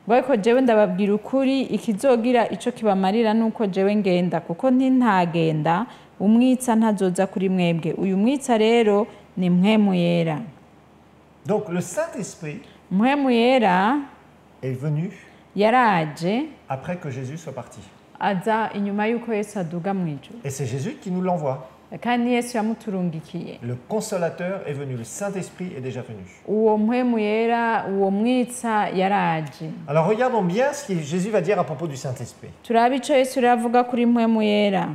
ariko jewe ndababwira ukuri, ikizogira ico kibamarira nuko jewe ngenda, kuko ntagenda umwitsa ntazoza kuri mwebwe. uyu mwitsa rero ni mpwemu yera. Donc le Saint-Esprit mpwemu yera est venu yaraje après que Jésus soit parti. aza inyuma y'uko Yesu aduga mu ijuru, Et c'est Jésus qui nous l'envoie. kandi Yesu yamuturungikiye. Le consolateur est venu, le Saint-Esprit est déjà venu. uwo mpwemu yera, uwo mwitsa yaraje. Alors regardons bien ce que Jésus va dire à propos du Saint-Esprit. turabe ico Yesu avuga kuri mpwemu yera.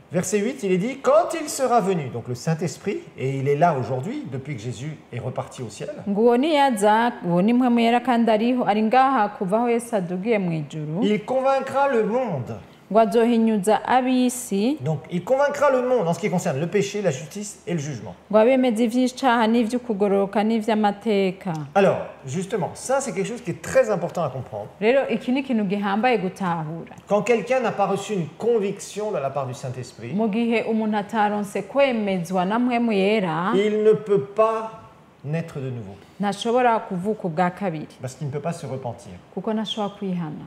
Verset 8, il est dit, quand il sera venu, donc le Saint-Esprit, et il est là aujourd'hui, depuis que Jésus est reparti au ciel, ngo uwo niyaza, uwo ni mpwemu yera kandi ari ngaha kuva aho Yesu adugiye mu ijuru, il convaincra le monde. ngo azohinyuza ab'isi, Donc il convaincra le monde en ce qui concerne le péché, la justice et le jugement. ngo abemeza ivy'icaha n'ivy'ukugororoka n'ivy'amateka. Alors, justement, ça c'est quelque chose qui est très important à comprendre. rero iki ni ikintu gihambaye gutahura. Quand quelqu'un n'a pas reçu une conviction de la part du Saint-Esprit, mu gihe umuntu ataronse kwemezwa na mpwemu yera, il ne peut pas naître de nouveau, ntashobora kuvuka ubwa kabiri, parce qu'il ne peut pas se repentir. kuko ntashobora kwihana.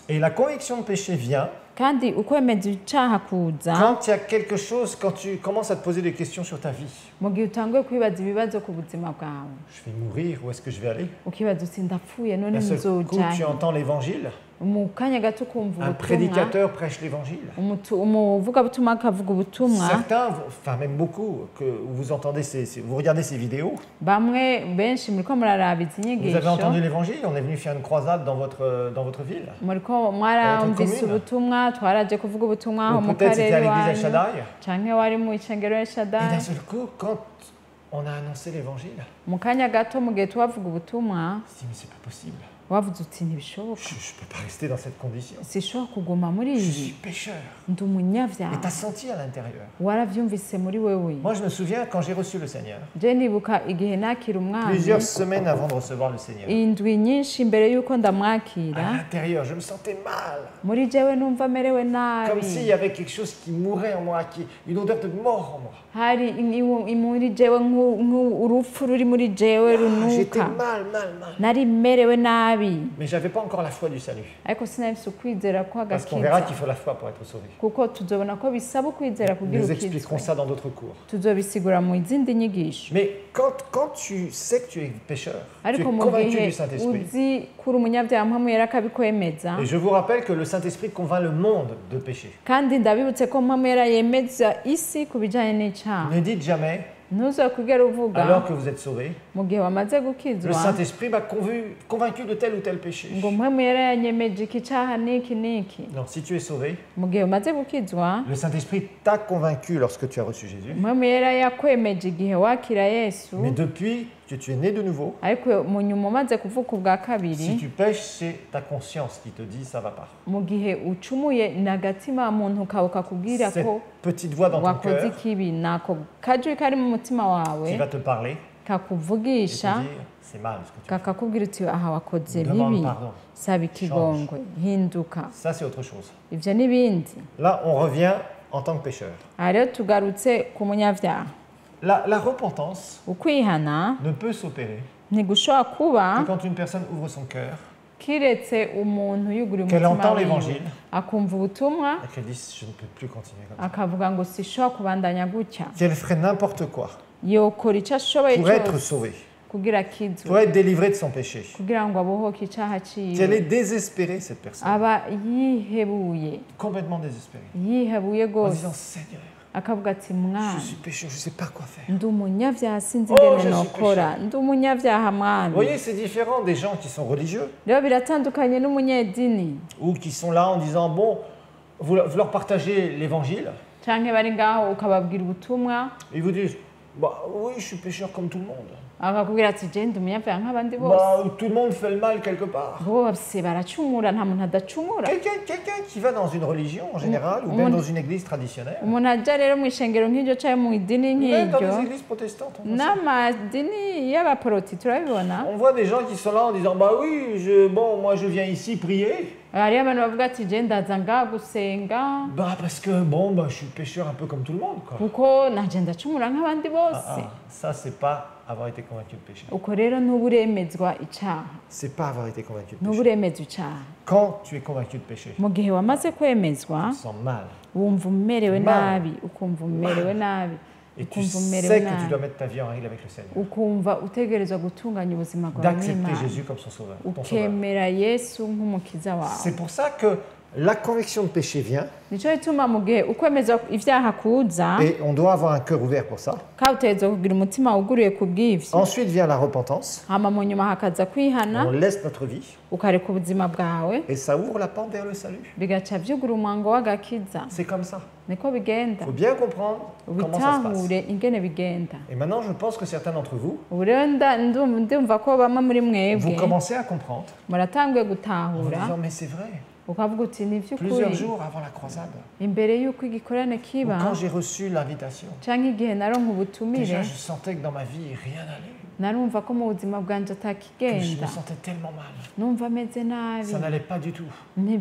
Et la conviction de péché vient kandi ukwemeza icaha kuza quand il y a quelque chose, quand tu commences à te poser des questions sur ta vie. mu gihe utanguye kwibaza ibibazo ku buzima bwawe, Je vais mourir, où est-ce que je vais aller? ukibaza uti ndapfuye none D'un seul coup, nzoja tu he? entends l'évangile, mu kanya gato ukumva un ubutumwa, prédicateur prêche l'évangile. umuvugabutumwa akavuga ubutumwa. Certains, enfin même beaucoup, que vous entendez, vous regardez ces vidéos, bamwe benshi muriko muraraba izi vous avez nyigisho, entendu l'évangile, on est venu faire une croisade dans votre ville. muriko mwaramvise commune. ubutumwa, twaraje kuvuga ubutumwa aho Ou mu peut-être c'était à karere l'église El wanyu, Shaddai. canke wari mu icengero El Et Shaddai. d'un seul coup, quand on a annoncé l'évangile. mu kanya gato mu gihe tubavuga ubutumwa Je dis, mais c'est pas possible. wavuze uti ntibishoboka Je ne peux pas rester dans cette condition. sishobora kuguma muri Je ibi suis pécheur. ndi Et umunyabyaha tu as senti à l'intérieur. warabyumvise muri wewe Moi, je me souviens quand j'ai reçu le Seigneur, je ndibuka igihe nakira umwami plusieurs semaines avant de recevoir le Seigneur. indwi nyinshi mbere y'uko ndamwakira À l'intérieur, je me sentais mal. muri jewe numva merewe nabi Comme s'il y avait quelque chose qui mourait en moi, une odeur de mort en moi. hari muri jewe urupfu ruri muri jewe J'étais runuka mal. nari merewe nabi Mais je n'avais pas encore la foi du salut. ariko sinabise ukwizera Parce qu'on verra kw'agakiza qu'il faut la foi pour être sauvé. kuko tuzobona ko bisaba ukwizera kugira Nous ukizwe expliquerons ça dans d'autres cours. tuzobisigura mu zindi nyigisho Mais quand tu sais que tu es pécheur, tu es ariko mu convaincu gihe du Saint-Esprit. uzi ko uri umunyabyaha mpamwe yari akabikwemeza Et je vous rappelle que le Saint-Esprit convainc le monde de péché. kandi ndabibutse ko mpamwe yari yemeza isi ku bijyanye n'icyaha Ne dites jamais, ntuzakugera uvuga alors que vous êtes sauvé, mu gihe wamaze le gukizwa Saint-Esprit m'a convaincu de tel ou tel péché. ngo mpamwe yari yanyemeje iki cyaha n'iki n'iki Non, si tu es sauvé, mu gihe umaze gukizwa le Saint-Esprit t'a convaincu lorsque tu as reçu Jésus. mpamwe yari yakwemeje igihe wakira yesu Mais depuis que tu es né de nouveau, ariko mu nyuma umaze kuvuka ubwa kabiri si tu pèches, c'est ta conscience qui te dit ça va pas. mu gihe ucumuye ni agatima muntu kawe kakubwira Cette ko petite voix dans ton wakoze cœur ikibi nako kajwi kari mu mutima wawe qui va te parler et te kakuvugisha dire c'est mal ce que tu fais. kakakubwira uti aha wakoze Demande bibi pardon. saba ikigongwe hinduka Ça, c'est autre chose. ibyo n'ibindi Là, on revient en tant que pécheur. aha rero tugarutse ku munyabyaha La repentance ukwihana ne peut s'opérer ntigushobora kuba que quand une personne ouvre son cœur kiretse umuntu yugura Qu'elle umutima entend wiwe l'évangile. akumva ubutumwa et qu'elle dise je ne peux plus continuer comme ça. akavuga ngo sishobora kubandanya gutya Qu'elle ferait n'importe quoi yokora icyo ashoboye pour être cyose sauvée, kugira akizwe pour être délivrée de son péché. kugira ngo abohoke icyaha Qu'elle est ciwe désespérée, cette personne. aba yihebuye Complètement désespérée. yihebuye En rwose disant Seigneur, akavuga ati mwana je suis pécheur, je ne sais pas quoi faire. ndi umunyabyaha sinzi Oh, ingene je suis nokora ndi umunyabyaha Vous mwami voyez, c'est différent des gens qui sont religieux rero biratandukanye n'umunyedini ou qui sont là en disant bon, vous leur partagez l'évangile, canke bari ngaho ukababwira ubutumwa ils vous disent bah oui, je suis pécheur comme tout le monde. akakubwira ati je ndi umunyabyaha nk'abandi bose Bah, tout le monde fait le mal quelque part. bose baracumura nta muntu adacumura Quelqu'un qui va dans une religion en général ou même dans une église traditionnelle, umuntu ajya rero mu ishengero nk'iryo cyangwa mu idini même dans nk'iryo les églises protestantes, on voit ça. n'amadini y'abaporoti turabibona On voit des gens qui sont là en disant bah oui, moi je viens ici prier. hariyo abantu bavuga ati je ndaza ngaha gusenga Bah parce que bon, bah je suis pécheur un peu comme tout le monde quoi. kuko naje ndacumura nk'abandi bose Ça c'est pas avoir été convaincu de péché. uko rero ntuba uremezwa icyaha C'est pas avoir été convaincu de ntuba péché. uremezwa icyaha Quand tu es convaincu de péché, mu gihe wamaze kwemezwa tu te sens mal wumva umerewe Mal. nabi ukumva umerewe nabi et tu ukumva sais umerewe que tu dois nabi mettre ta vie en règle avec le Seigneur, ukumva utegerezwa gutunganya ubuzima bwawe d'accepter n'imana Jésus comme son sauveur. Ton sauveur. ukemera yesu nk'umukiza wawe C'est pour ça que la conviction de péché vient nicyo gituma mu gihe ukwemeza ibyaha kuza et on doit avoir un cœur ouvert pour ça. kandi utegerezwa kugira umutima wuguruye ku bw'ibyo Ensuite vient la repentance. hama mu nyuma hakaza kwihana On laisse notre vie ukareka ubuzima bwawe et ça ouvre la porte vers le salut. bigaca byugura umwango w'agakiza C'est comme ça. niko bigenda Il faut bien comprendre comment ça se passe. ubitahure ingene bigenda Et maintenant, je pense que certains d'entre vous, ubu rero ndumva ko bamwe muri vous mwebwe commencez à comprendre muratanguye en vous gutahura disant mais c'est vrai. ukavuga uti ni Plusieurs iby'ukuri jours avant la croisade, imbere y'uko igikorane ou kiba quand j'ai reçu l'invitation, cyangwa igihe naronka ubutumire déjà je sentais que dans ma vie rien n'allait, narumva ko mu buzima bwanjye que je me atakigenda sentais tellement mal. numva ameze nabi Ça n'allait pas du tout.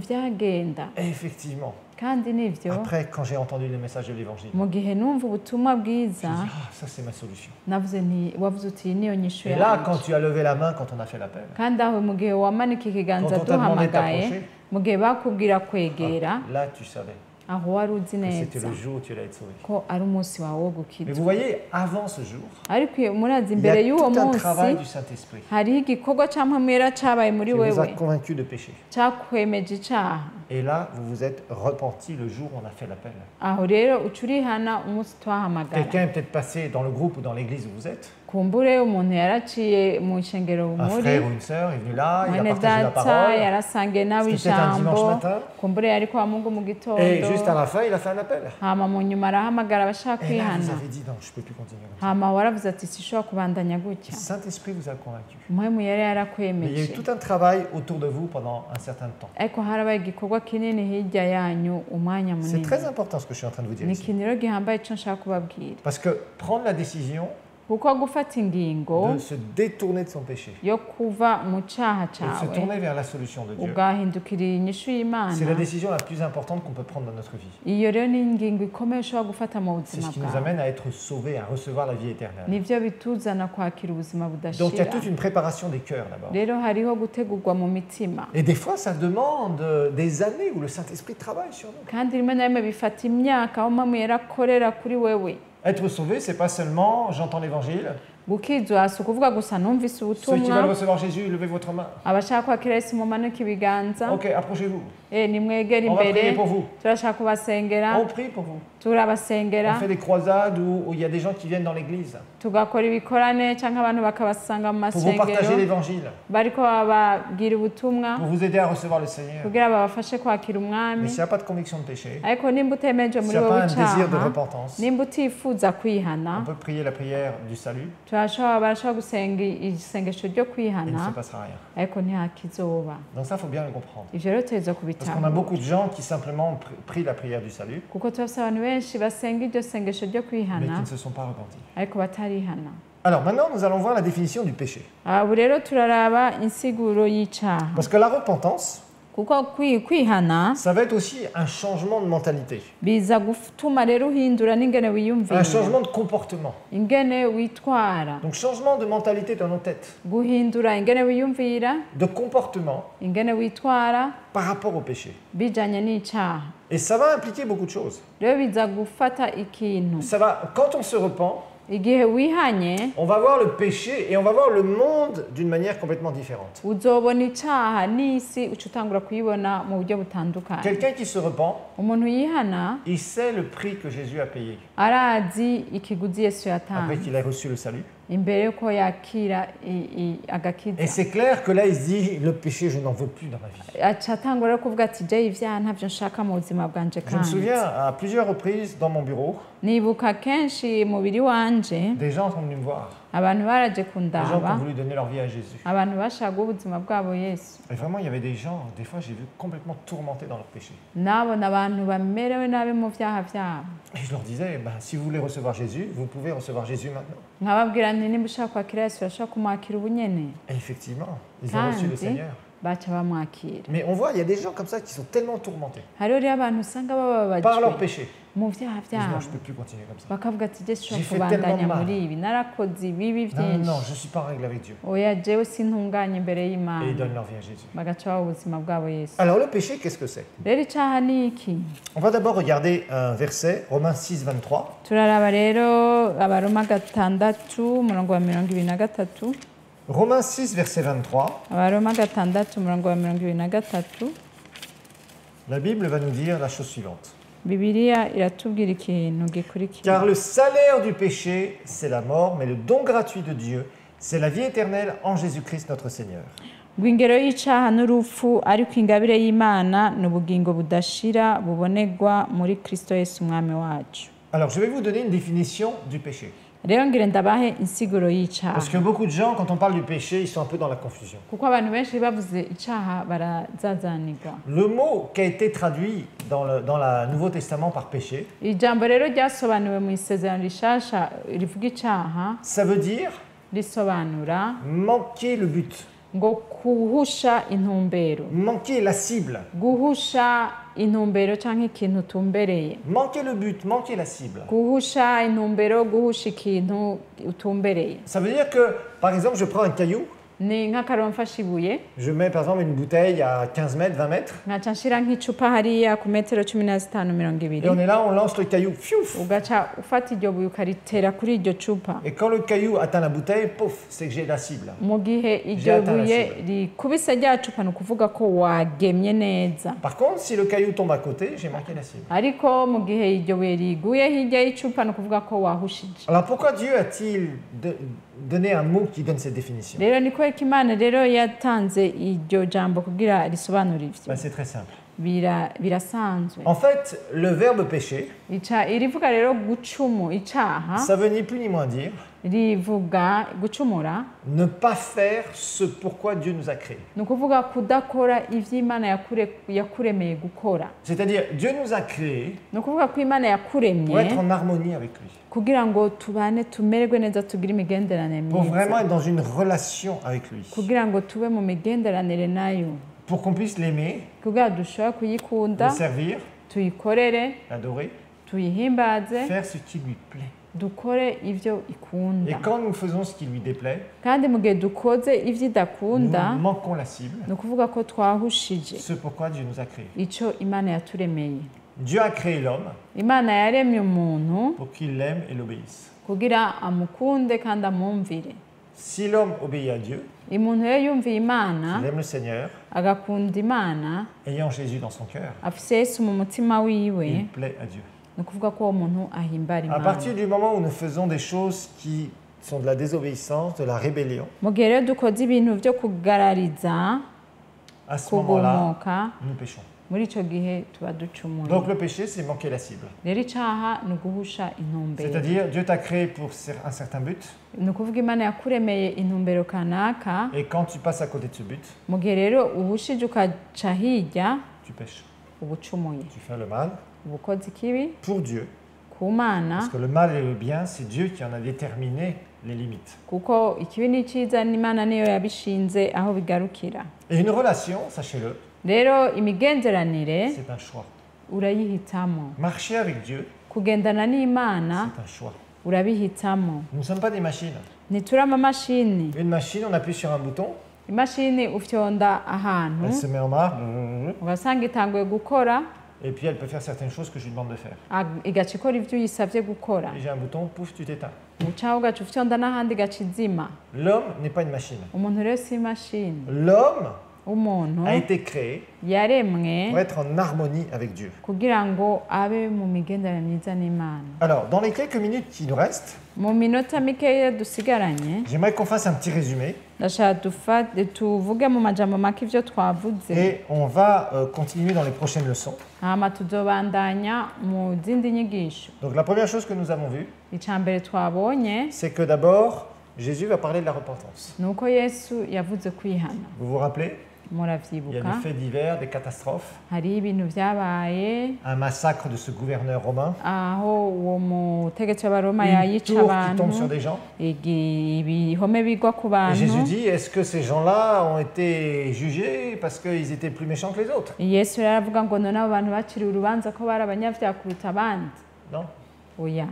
ntibyagenda Et effectivement, kandi nibyo après, quand j'ai entendu le message de l'évangile, mu gihe numva ubutumwa je me bwiza suis dit, ah, ça c'est ma solution. navuze nti wavuze uti iyi niyo nyishu Et là, yanjye quand tu as levé la main, quand on a fait l'appel, kandi aho mu gihe wamanika ikiganza Quand on t'a demandé de duhamagaye t'approcher, mu gihe bakubwira kwegera là tu savais aho wari uzi que c'était neza le jour où tu allais être sauvé. ko ari umunsi wawe wo Mais gukizwa vous voyez, avant ce jour, ariko murazi il y a imbere y'uwo tout un munsi travail du Saint-Esprit hariho igikorwa cyangwa mwera cyabaye muri qui nous a wewe convaincus de péché. cyakwemeje icyaha Et là, vous vous êtes repenti le jour où on a fait l'appel. aho rero uca urihana umunsi twahamagara. Quelqu'un est peut-être passé dans le groupe ou dans l'église où vous êtes. kumbure umuntu yaraciye mu ishengero Un muri frère ou une sœur est venu là, il a mwene partagé la data parole. yarasangiye nawe C'était peut-être un dimanche ijambo matin. kumbure yari kwa mungu mu gitondo Et juste à la fin, il a fait un appel. hama mu nyuma arahamagara abashaka Et là, vous kwihana avez dit non, je ne peux plus continuer comme ça. hama waravuze ati sishobora kubandanya Le gutya Saint-Esprit vous a convaincu. muhemu yari Mais il y a eu yarakwemeje tout un travail autour de vous pendant un certain temps. ariko harabaye igikorwa kinini hirya yanyu umwanya C'est munini très important ce que je suis en train de vous dire ni ici. ikintu rero gihambaye icyo nshaka kubabwira Parce que prendre la décision kuko gufata ingingo de se détourner de son péché yo kuva mu cyaha et de se cyawe tourner vers la solution de Dieu, ugahindukirira inyishu c'est la y'imana décision la plus importante qu'on peut prendre dans notre vie. iyo rero ni ingingo ikomeye ushobora gufata mu C'est buzima ce qui nous bwawe amène à être sauvés, à recevoir la vie éternelle. nibyo bituzana kwakira ubuzima Donc il y a budashira toute une préparation des cœurs d'abord. rero hariho gutegurwa mu mitima Et des fois, ça demande des années où le Saint-Esprit travaille sur nous. kandi rimwe na rimwe bifata imyaka aho mpamvu yarakorera kuri wewe Être sauvé, c'est pas seulement j'entends l'évangile. gukizwa si ukuvuga gusa numvise Ceux qui ubutumwa veulent recevoir Jésus, levez votre main. abashaka kwakira yesu mumanuke ibiganza Ok, approchez-vous. nimwegere On va imbere prier pour vous. turashaka kubasengera On prie pour vous. turabasengera On fait des croisades où il y a des gens qui viennent dans l'église tugakora ibikorane cyangwa abantu bakabasanga mu pour vous partager masengero l'évangile, bariko bababwira ubutumwa pour vous aider à recevoir le Seigneur. kugira babafashe kwakira umwami Mais s'il n'y a pas de conviction de péché, ariko nimba utemeje s'il muri n'y a wowe pas un désir de icyaha repentance, nimba utifuza kwihana on peut prier la prière du salut barashobora gusenga isengesho ryo et il ne kwihana se passera rien. ariko ntihakizoba Donc ça, il faut bien le comprendre. ivyo rero tuza Parce qu'on a kubitahura beaucoup de gens qui simplement prient la prière du salut, kuko turafise abantu benshi basenga iryo sengesho ryo mais qui kwihana ne se sont pas repentis. ariko batarihana Alors maintenant, nous allons voir la définition du péché. ubu rero turaraba insiguro y'icaha Parce que la repentance, kuko kwihana ça va être aussi un changement de mentalité, biza gutuma rero uhindura n'ingene wiyumvira un changement de comportement. ingene witwara Donc changement de mentalité dans nos têtes, guhindura ingene wiyumvira de comportement ingene witwara par rapport au péché. bijanye n'icaha Et ça va impliquer beaucoup de choses. rero biza gufata ikintu Ça va, quand on se repent, igihe wihanye on va voir le péché et on va voir le monde d'une manière complètement différente. uzobona icaha n'isi uca utangura kuyibona mu buryo butandukanye Quelqu'un qui se repent, umuntu yihana il sait le prix que Jésus a payé arazi ikiguzi yesu après yatanze qu'il ait reçu le salut. imbere yuko yakira Et agakiza c'est clair que là, il se dit, le péché, je n'en veux plus dans ma vie. aca atangura rero kuvuga ati jya ibyaha ntabyo nshaka mu buzima bwanje Je me kandi souviens à plusieurs reprises dans mon bureau, nibuka kenshi mubiri wanje des gens sont venus me voir, abantu baraje des gens qui kundaba ont voulu donner leur vie à Jésus. abantu bashaka guha ubuzima bwabo yesu Et vraiment, il y avait des gens, des fois, j'ai vu complètement tourmentés dans leur péché. nabona abantu bamerewe nabi mu byaha byabo Et je leur disais, ben, si vous voulez recevoir Jésus, vous pouvez recevoir Jésus maintenant. nkababwira nti nimba ushaka kwakira yesu urashobora kumwakira ubunyene Et effectivement, ils ont reçu le kandi Seigneur. baca bamwakira Mais on voit, il y a des gens comme ça qui sont tellement tourmentés hariho rero abantu usanga par leur bababajwe péché. mu byaha Ils disent, non, byabo je ne peux plus continuer comme ça. bakavuga ati jye sinshobora J'ai fait kubandanya tellement mal. muri ibi narakoze ibibi Non, non, byinshi non, je ne suis pas en règle avec Dieu. oya jewe sintunganye imbere Et ils y'imana donnent leur vie à Jésus. bagaca baha ubuzima bwabo yesu Alors le péché, qu'est-ce que c'est? rero icyaha ni iki On va d'abord regarder un verset, Romains 6, 23. turaraba rero abaroma gatandatu umurongo wa 23 Romains 6, verset 23. abaroma gatandatu umurongo wa 23 La Bible va nous dire la chose suivante. bibiliya iratubwira ikintu gikurikira Car le salaire du péché, c'est la mort, mais le don gratuit de Dieu, c'est la vie éternelle en Jésus-Christ notre Seigneur. ngo ingero y'icyaha n'urupfu ariko ingabire y'imana ni ubugingo budashira bubonerwa muri kristo yesu umwami wacu. Alors je vais vous donner une définition du péché. rero ngire ndabahe insiguro y'icyaha Parce que beaucoup de gens, quand on parle du péché, ils sont un peu dans la confusion. kuko abantu benshi bavuze icyaha barazazanirwa. Le mot qui a été traduit dans le Nouveau Testament par péché, ijambo rero ryasobanuwe mu isezerano rishasha rivuga icyaha ça veut dire risobanura manquer le but, ngo guhusha intumbero, manquer la cible, guhusha intumbero cyangwa ikintu utumbereye, manquer le but, manquer la cible. guhusha intumbero, guhusha ikintu utumbereye. Ça veut dire que, par exemple, je prends un caillou ni nk'akarero mfashe ibuye je mets par exemple une bouteille à 15 mètres, 20 mètres, nkaca nshira nk'icupa hariya ku metero 15-20 et on est là, on lance le caillou, fiouf. ugaca ufata iryo buye ukaritera kuri iryo cupa Et quand le caillou atteint la bouteille, pouf, c'est que j'ai la cible. mu gihe iryo buye rikubise rya cupa ni ukuvuga ko wagemye neza. Par contre, si le caillou tombe à côté, j'ai marqué la cible. ariko mu gihe iryo buye riguye hirya y'icupa ni ukuvuga ko wahushije. Alors pourquoi Dieu a-t-il donné un mot qui donne cette définition? rero ni kubera ko Imana rero yatanze iryo jambo kugira risobanure ivyo. C'est très simple. birasanzwe. En fait, le verbe pécher, irivuga rero gucumu icaha ça veut ni plus ni moins dire rivuga gucumura ne pas faire ce pourquoi Dieu nous a créés. ni ukuvuga kudakora ivyo Imana yakuremeye gukora. C'est-à-dire, Dieu nous a créés ni ukuvuga ko Imana yakuremye pour être en harmonie avec lui, kugira ngo tubane tumererwe neza tugire imigenderanire pour vraiment myiza être dans une relation avec lui, kugira ngo tube mu migenderanire nayo pour qu'on puisse l'aimer, kugira dushobore kuyikunda le servir, tuyikorere l'adorer, tuyihimbaze faire ce qui lui plaît. dukore ivyo Et ikunda. quand nous faisons ce qui lui déplaît, kandi mu gihe dukoze ivyo idakunda nous manquons la cible, ni ukuvuga ko twahushije ce pourquoi Dieu nous a créés. ico Imana yaturemeye. Dieu a créé l'homme Imana yaremye umuntu pour qu'il l'aime et l'obéisse. kugira amukunde kandi amwumvire. Si l'homme obéit à Dieu, umuntu rero yumviye Imana il aime le Seigneur, agakunda Imana ayant Jésus dans son cœur, afise Yesu mu mutima wiwe il plaît à Dieu. ni ukuvuga ko uwo muntu ahimbara À Imana. partir du moment où nous faisons des choses qui sont de la désobéissance, de la rébellion, mu gihe rero dukoze ibintu vyo kugarariza à ce moment-là, kugomoka nous péchons. muri ico gihe tuba ducumuye. Donc le péché, c'est manquer la cible. rero icaha ni uguhusha intumbero. C'est-à-dire, Dieu t'a créé pour un certain but, ni ukuvuga Imana yakuremeye intumbero kanaka, et quand tu passes à côté de ce but, mu gihe rero uhushije ukaca hirya tu pêches. uba ucumuye, Tu fais le mal uba ukoze ikibi pour Dieu. ku Mana, Parce que le mal et le bien, c'est Dieu qui en a déterminé les limites. kuko ikibi n'iciza n'Imana niyo yabishinze aho bigarukira. Et une relation, sachez-le, rero imigenderanire c'est un choix. urayihitamo. Marcher avec Dieu, kugendana n'Imana c'est un choix. urabihitamo. Nous ne sommes pas des machines. ntituri amamashini. Une machine, on appuie sur un bouton, imashini ufyonda ahantu elle se met en marche, ugasanga itanguye gukora et puis elle peut faire certaines choses que je lui demande de faire. igaca ikora ivyo uyisavye gukora. Et j'ai un bouton, pouf, tu t'éteins. ucaho ugaca ufyonda n'ahandi igaca izima. L'homme n'est pas une machine. umuntu rero si imashini. L'homme umuntu a été créé yaremwe pour être en harmonie avec Dieu. kugira ngo abe mu migenderanire myiza n'Imana. Alors, dans les quelques minutes qui nous restent, mu minota mikeya dusigaranye j'aimerais qu'on fasse un petit résumé ndashaka tuvuge mu majambo make ivyo twavuze, et on va continuer dans les prochaines leçons. hama tuzobandanya mu zindi nyigisho. Donc la première chose que nous avons vue, ica mbere twabonye c'est que d'abord, Jésus va parler de la repentance. ni uko Yesu yavuze kwihana. Vous vous rappelez? Il y a muravyibuka, des faits divers, des catastrophes, hariho ibintu vyabaye un massacre de ce gouverneur romain, aho uwo mutegetsi w'abaroma une yayica tour qui tombe sur abantu, des gens. ibihome bigwa ku Et bantu. Jésus dit, est-ce que ces gens-là ont été jugés parce qu'ils étaient plus méchants que les autres? Yesu rero aravuga ngo none abo bantu baciriwe urubanza ko bari abanyavyaha kuruta abandi. Non. Oya,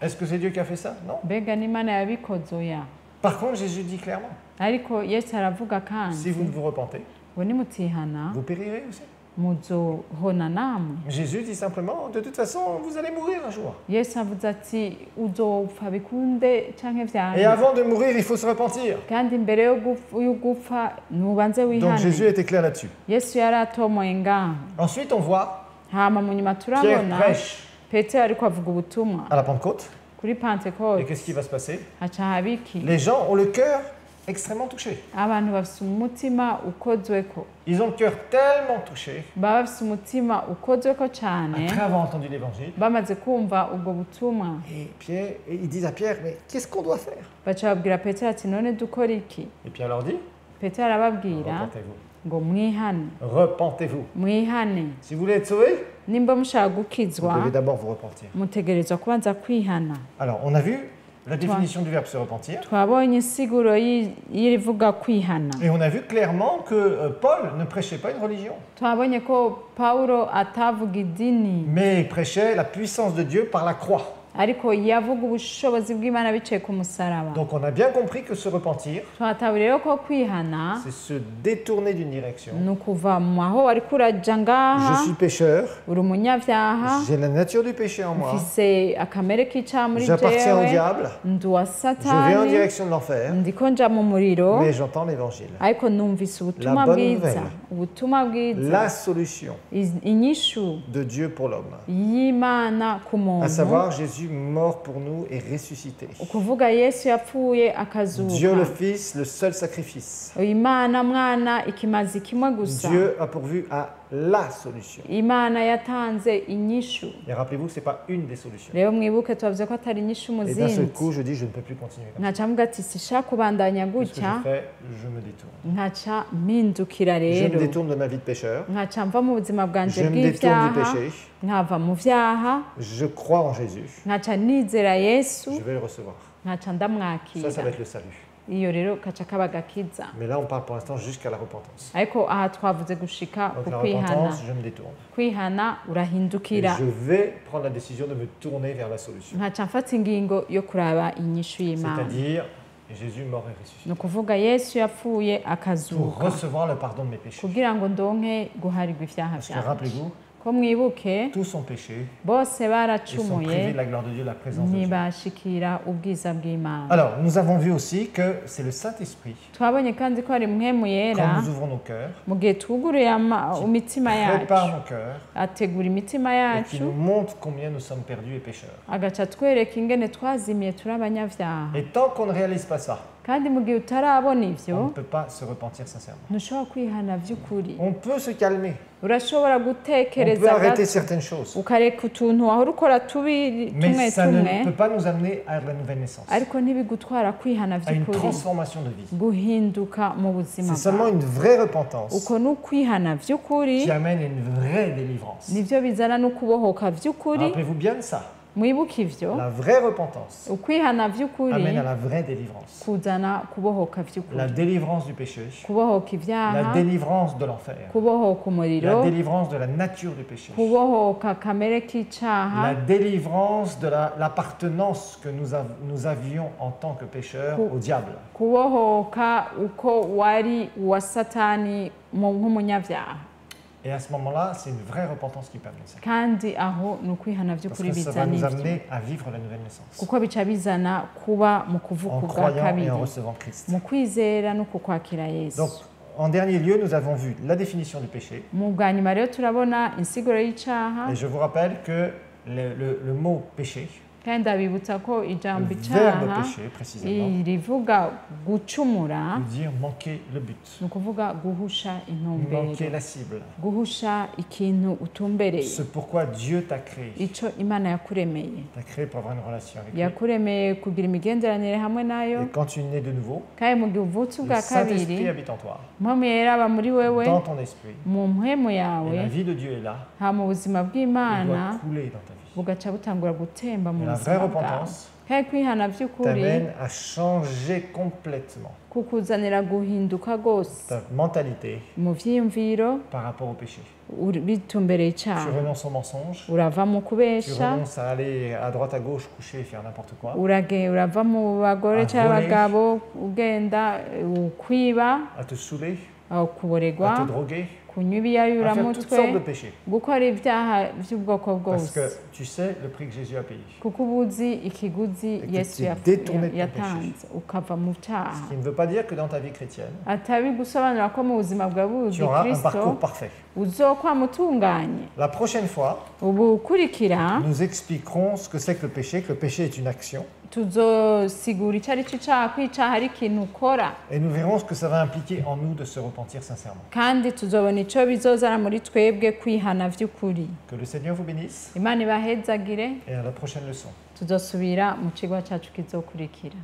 Est-ce que c'est Dieu qui a fait ça? Non. mbega n'Imana yabikoze? Oya. Par contre, Jésus dit clairement, ariko Yesu aravuga si vous kandi ne vous repentez, ngo nimutihana vous périrez aussi. muzohona namwe. Jésus dit simplement, de toute façon, vous allez mourir un jour. Yesu avuze ati uzopfa bikunde canke Et vyanke, avant de mourir, il faut se repentir. kandi imbere yo gupfa nubanze Donc Jésus wihane. était clair là-dessus. Yesu yari atomoye ngaho. Ensuite, on voit hama mu nyuma Pierre turabona prêche Petero ariko avuga ubutumwa à la Pentecôte. kuri Et Pentekote. qu'est-ce qui va se passer? haca haba iki? Les gens ont le cœur extrêmement touché. abantu bafise umutima ukozweko, Ils ont le cœur tellement touché baba bafise umutima ukozweko cane après avoir entendu l'évangile. bamaze kumva ubwo butumwa. Et ils disent à Pierre, mais qu'est-ce qu'on doit faire? baca babwira Petero ati none dukora iki? Et Pierre leur dit, Petero arababwira repentez-vous. ngo mwihane, Repentez-vous. mwihane. Si vous voulez être sauvés, nimba mushaka vous gukizwa devez d'abord vous repentir. mutegerezwa kubanza kwihana. Alors, on a vu la définition du verbe se repentir. twabonye insiguro y'irivuga kwihana. Et on a vu clairement que Paul ne prêchait pas une religion, twabonye ko Pawulo atavuga idini, mais il prêchait la puissance de Dieu par la croix. ariko yavuga ubushobozi bw'Imana biciye ku musaraba. Donc on a bien compris que se repentir, Twatahuye rero ko kwihana c'est se détourner d'une direction. ni ukuva mu aho wariko uraja ngaha, Je suis pécheur, uri umunyavyaha, j'ai la nature du péché en moi, mfise akamere k'icaha muri j'appartiens au jewe, diable, ndi uwa je vais en Satani, direction de l'enfer, ndiko nja mu muriro, mais j'entends l'évangile. ariko numvise ubutumwa La bonne bwiza, nouvelle. ubutumwa bwiza, La solution inyishu de Dieu pour l'homme, y'Imana ku à muntu, savoir Jésus mort pour nous et ressuscité. ukuvuga Yesu yapfuye akazuka. Dieu le Fils, le seul sacrifice. Imana mwana ikimazi kimwe gusa. Dieu a pourvu à la solution. Imana yatanze inyishu. Et rappelez-vous que ce n'est pas une des solutions. Rero mwibuke twavuze ko atari inyishu mu Et d'un seul zindi. coup, je dis, je ne peux plus continuer comme ça. Nkaca mvuga ati sishaka kubandanya Qu'est-ce que gutya, je fais? Je me détourne. nkaca mpindukira Je me rero, détourne de ma vie de pécheur. nkaca mva mu buzima bwanje Je me détourne du bw'ivyaha, péché. nkava mu vyaha, Je crois en Jésus. nkaca nizera Yesu, Je vais le recevoir. nkaca Ça ndamwakira. va être le salut. Iyo rero kaca kaba gakiza. Mais là, on parle pour l'instant jusqu'à la repentance. Ariko aha twavuze gushika Donc ku la kwihana. repentance, je me détourne. Kwihana Et urahindukira. je vais prendre la décision de me tourner vers la solution. Nkaca mfata ingingo yo kuraba inyishu y'Imana. C'est-à-dire, Jésus mort et ressuscité. ni ukuvuga Yesu yapfuye Pour akazuka recevoir le pardon de mes péchés. kugira ngo ndonke guharirwa ivyaha Parce que vyanje. rappelez-vous, Ko mwibuke tous ont péché. bose Ils sont privés baracumuye de la gloire de Dieu, la présence de Dieu. ntibashikira ubwiza bw'Imana. Alors, nous avons vu aussi que c'est le Saint-Esprit, Twabonye kandi ko hari mpwemu yera quand nous ouvrons nos cœurs, mu gihe twuguruye imitima prépare yacu nos cœurs ategura imitima et qui yacu nous montre combien nous sommes perdus et pécheurs. agaca atwereka ingene twazimiye turi abanyavyaha. Et tant qu'on ne réalise pas ça, kandi mu gihe utarabona on ivyo ne peut pas se repentir sincèrement. ntushobora kwihana vy'ukuri. On peut se calmer, urashobora on peut gutekereza arrêter gato certaines choses, ukareka utuntu wahora ukora tubi tumwe mais ça ne peut tumwe, pas nous amener à la nouvelle naissance, ariko ntibigutwara kwihana à une vy'ukuri, transformation de vie. guhinduka mu buzima C'est seulement bwawe. une vraie repentance uko ni ukwihana vy'ukuri qui amène à une vraie délivrance. nivyo bizana no kubohoka vy'ukuri. Rappelez-vous bien de ça. mwibuke ivyo, La vraie repentance ukwihana vy'ukuri amène à la vraie délivrance. kuzana kubohoka La vy'ukuri, délivrance du péché, kubohoka la ivyaha, délivrance de l'enfer, kubohoka la umuriro, délivrance de la nature du péché, kubohoka kamere la k'icaha, délivrance de l'appartenance que nous avions en tant que pécheurs au diable. kubohoka uko wari uwa Satani nk'umunyavyaha. Et à ce moment-là, c'est une vraie repentance qui permet ça. kandi aho ni ukwihana Parce vy'ukuri que ça va bizana nous ivyo, amener à vivre la nouvelle naissance. kuko bica bizana kuba mu kuvuka En ubwa croyant et kabiri, en recevant Christ. mu kwizera no kukwakira Yesu. Donc, en dernier lieu, nous avons vu la définition du péché. Mu bwa nyuma rero turabona insiguro y'icaha, Et je vous rappelle que le mot péché, kandi ndabibutsa ko le ijambo verbe icaha péché précisément, rivuga gucumura, veut dire manquer le but, ni ukuvuga guhusha intumbero, manquer la cible. guhusha ikintu utumbereye, Ce pourquoi Dieu t'a créé. ico Imana yakuremeye. T'a créé pour avoir une relation avec lui. yakuremeye kugira imigenderanire hamwe nayo, Et quand tu nais de nouveau, kandi mu gihe uvutse le ubwa kabiri Saint-Esprit habite en toi, mpwemu yera aba muri wewe, dans ton esprit. mu mpwemu Et yawe, la vie de Dieu est là. ha mu buzima Il bw'Imana doit couler dans ta vie. bugaca butangura gutemba mu Et la vraie buzima bwawe. repentance kandi kwihana vy'ukuri t'amène à changer complètement kukuzanira guhinduka gose ta mentalité mu vyiyumviro, par rapport au péché. bitumbereye Tu icaha, renonces au mensonge, urava mu tu kubesha, renonces à aller à droite à gauche coucher et faire n'importe quoi, urava mu bagore À cyangwa voler. abagabo, ugenda ukwiba, à te saouler, kuboregwa, à te droguer, kunywa à faire toutes ibiyayuramutwe, sortes de péchés. gukora ibyaha by'ubwoko Parce que bwose, tu sais le prix que Jésus a payé. kuko uba uzi ikiguzi que Yesu tu détourné de ton yatanze ukava mu Ce cyaha. qui ne veut pas dire que dans ta vie chrétienne, Atabi gusobanura ko mu buzima bwawe tu auras un bw'Ikristo parcours parfait. uzokwama utunganye. La prochaine fois, Ubu ukurikira nous expliquerons ce que c'est que le péché, que le péché est une action, tuzosigura icyo ari cyo cyaha, ko icyaha ari ikintu ukora, et nous verrons ce que ça va impliquer en nous de se repentir sincèrement. kandi tuzobona icyo bizozana muri twebwe kwihana vy'ukuri. Que le Seigneur vous bénisse, Imana ibahezagire, et à la prochaine leçon. tuzosubira mu kigo cyacu kizokurikira.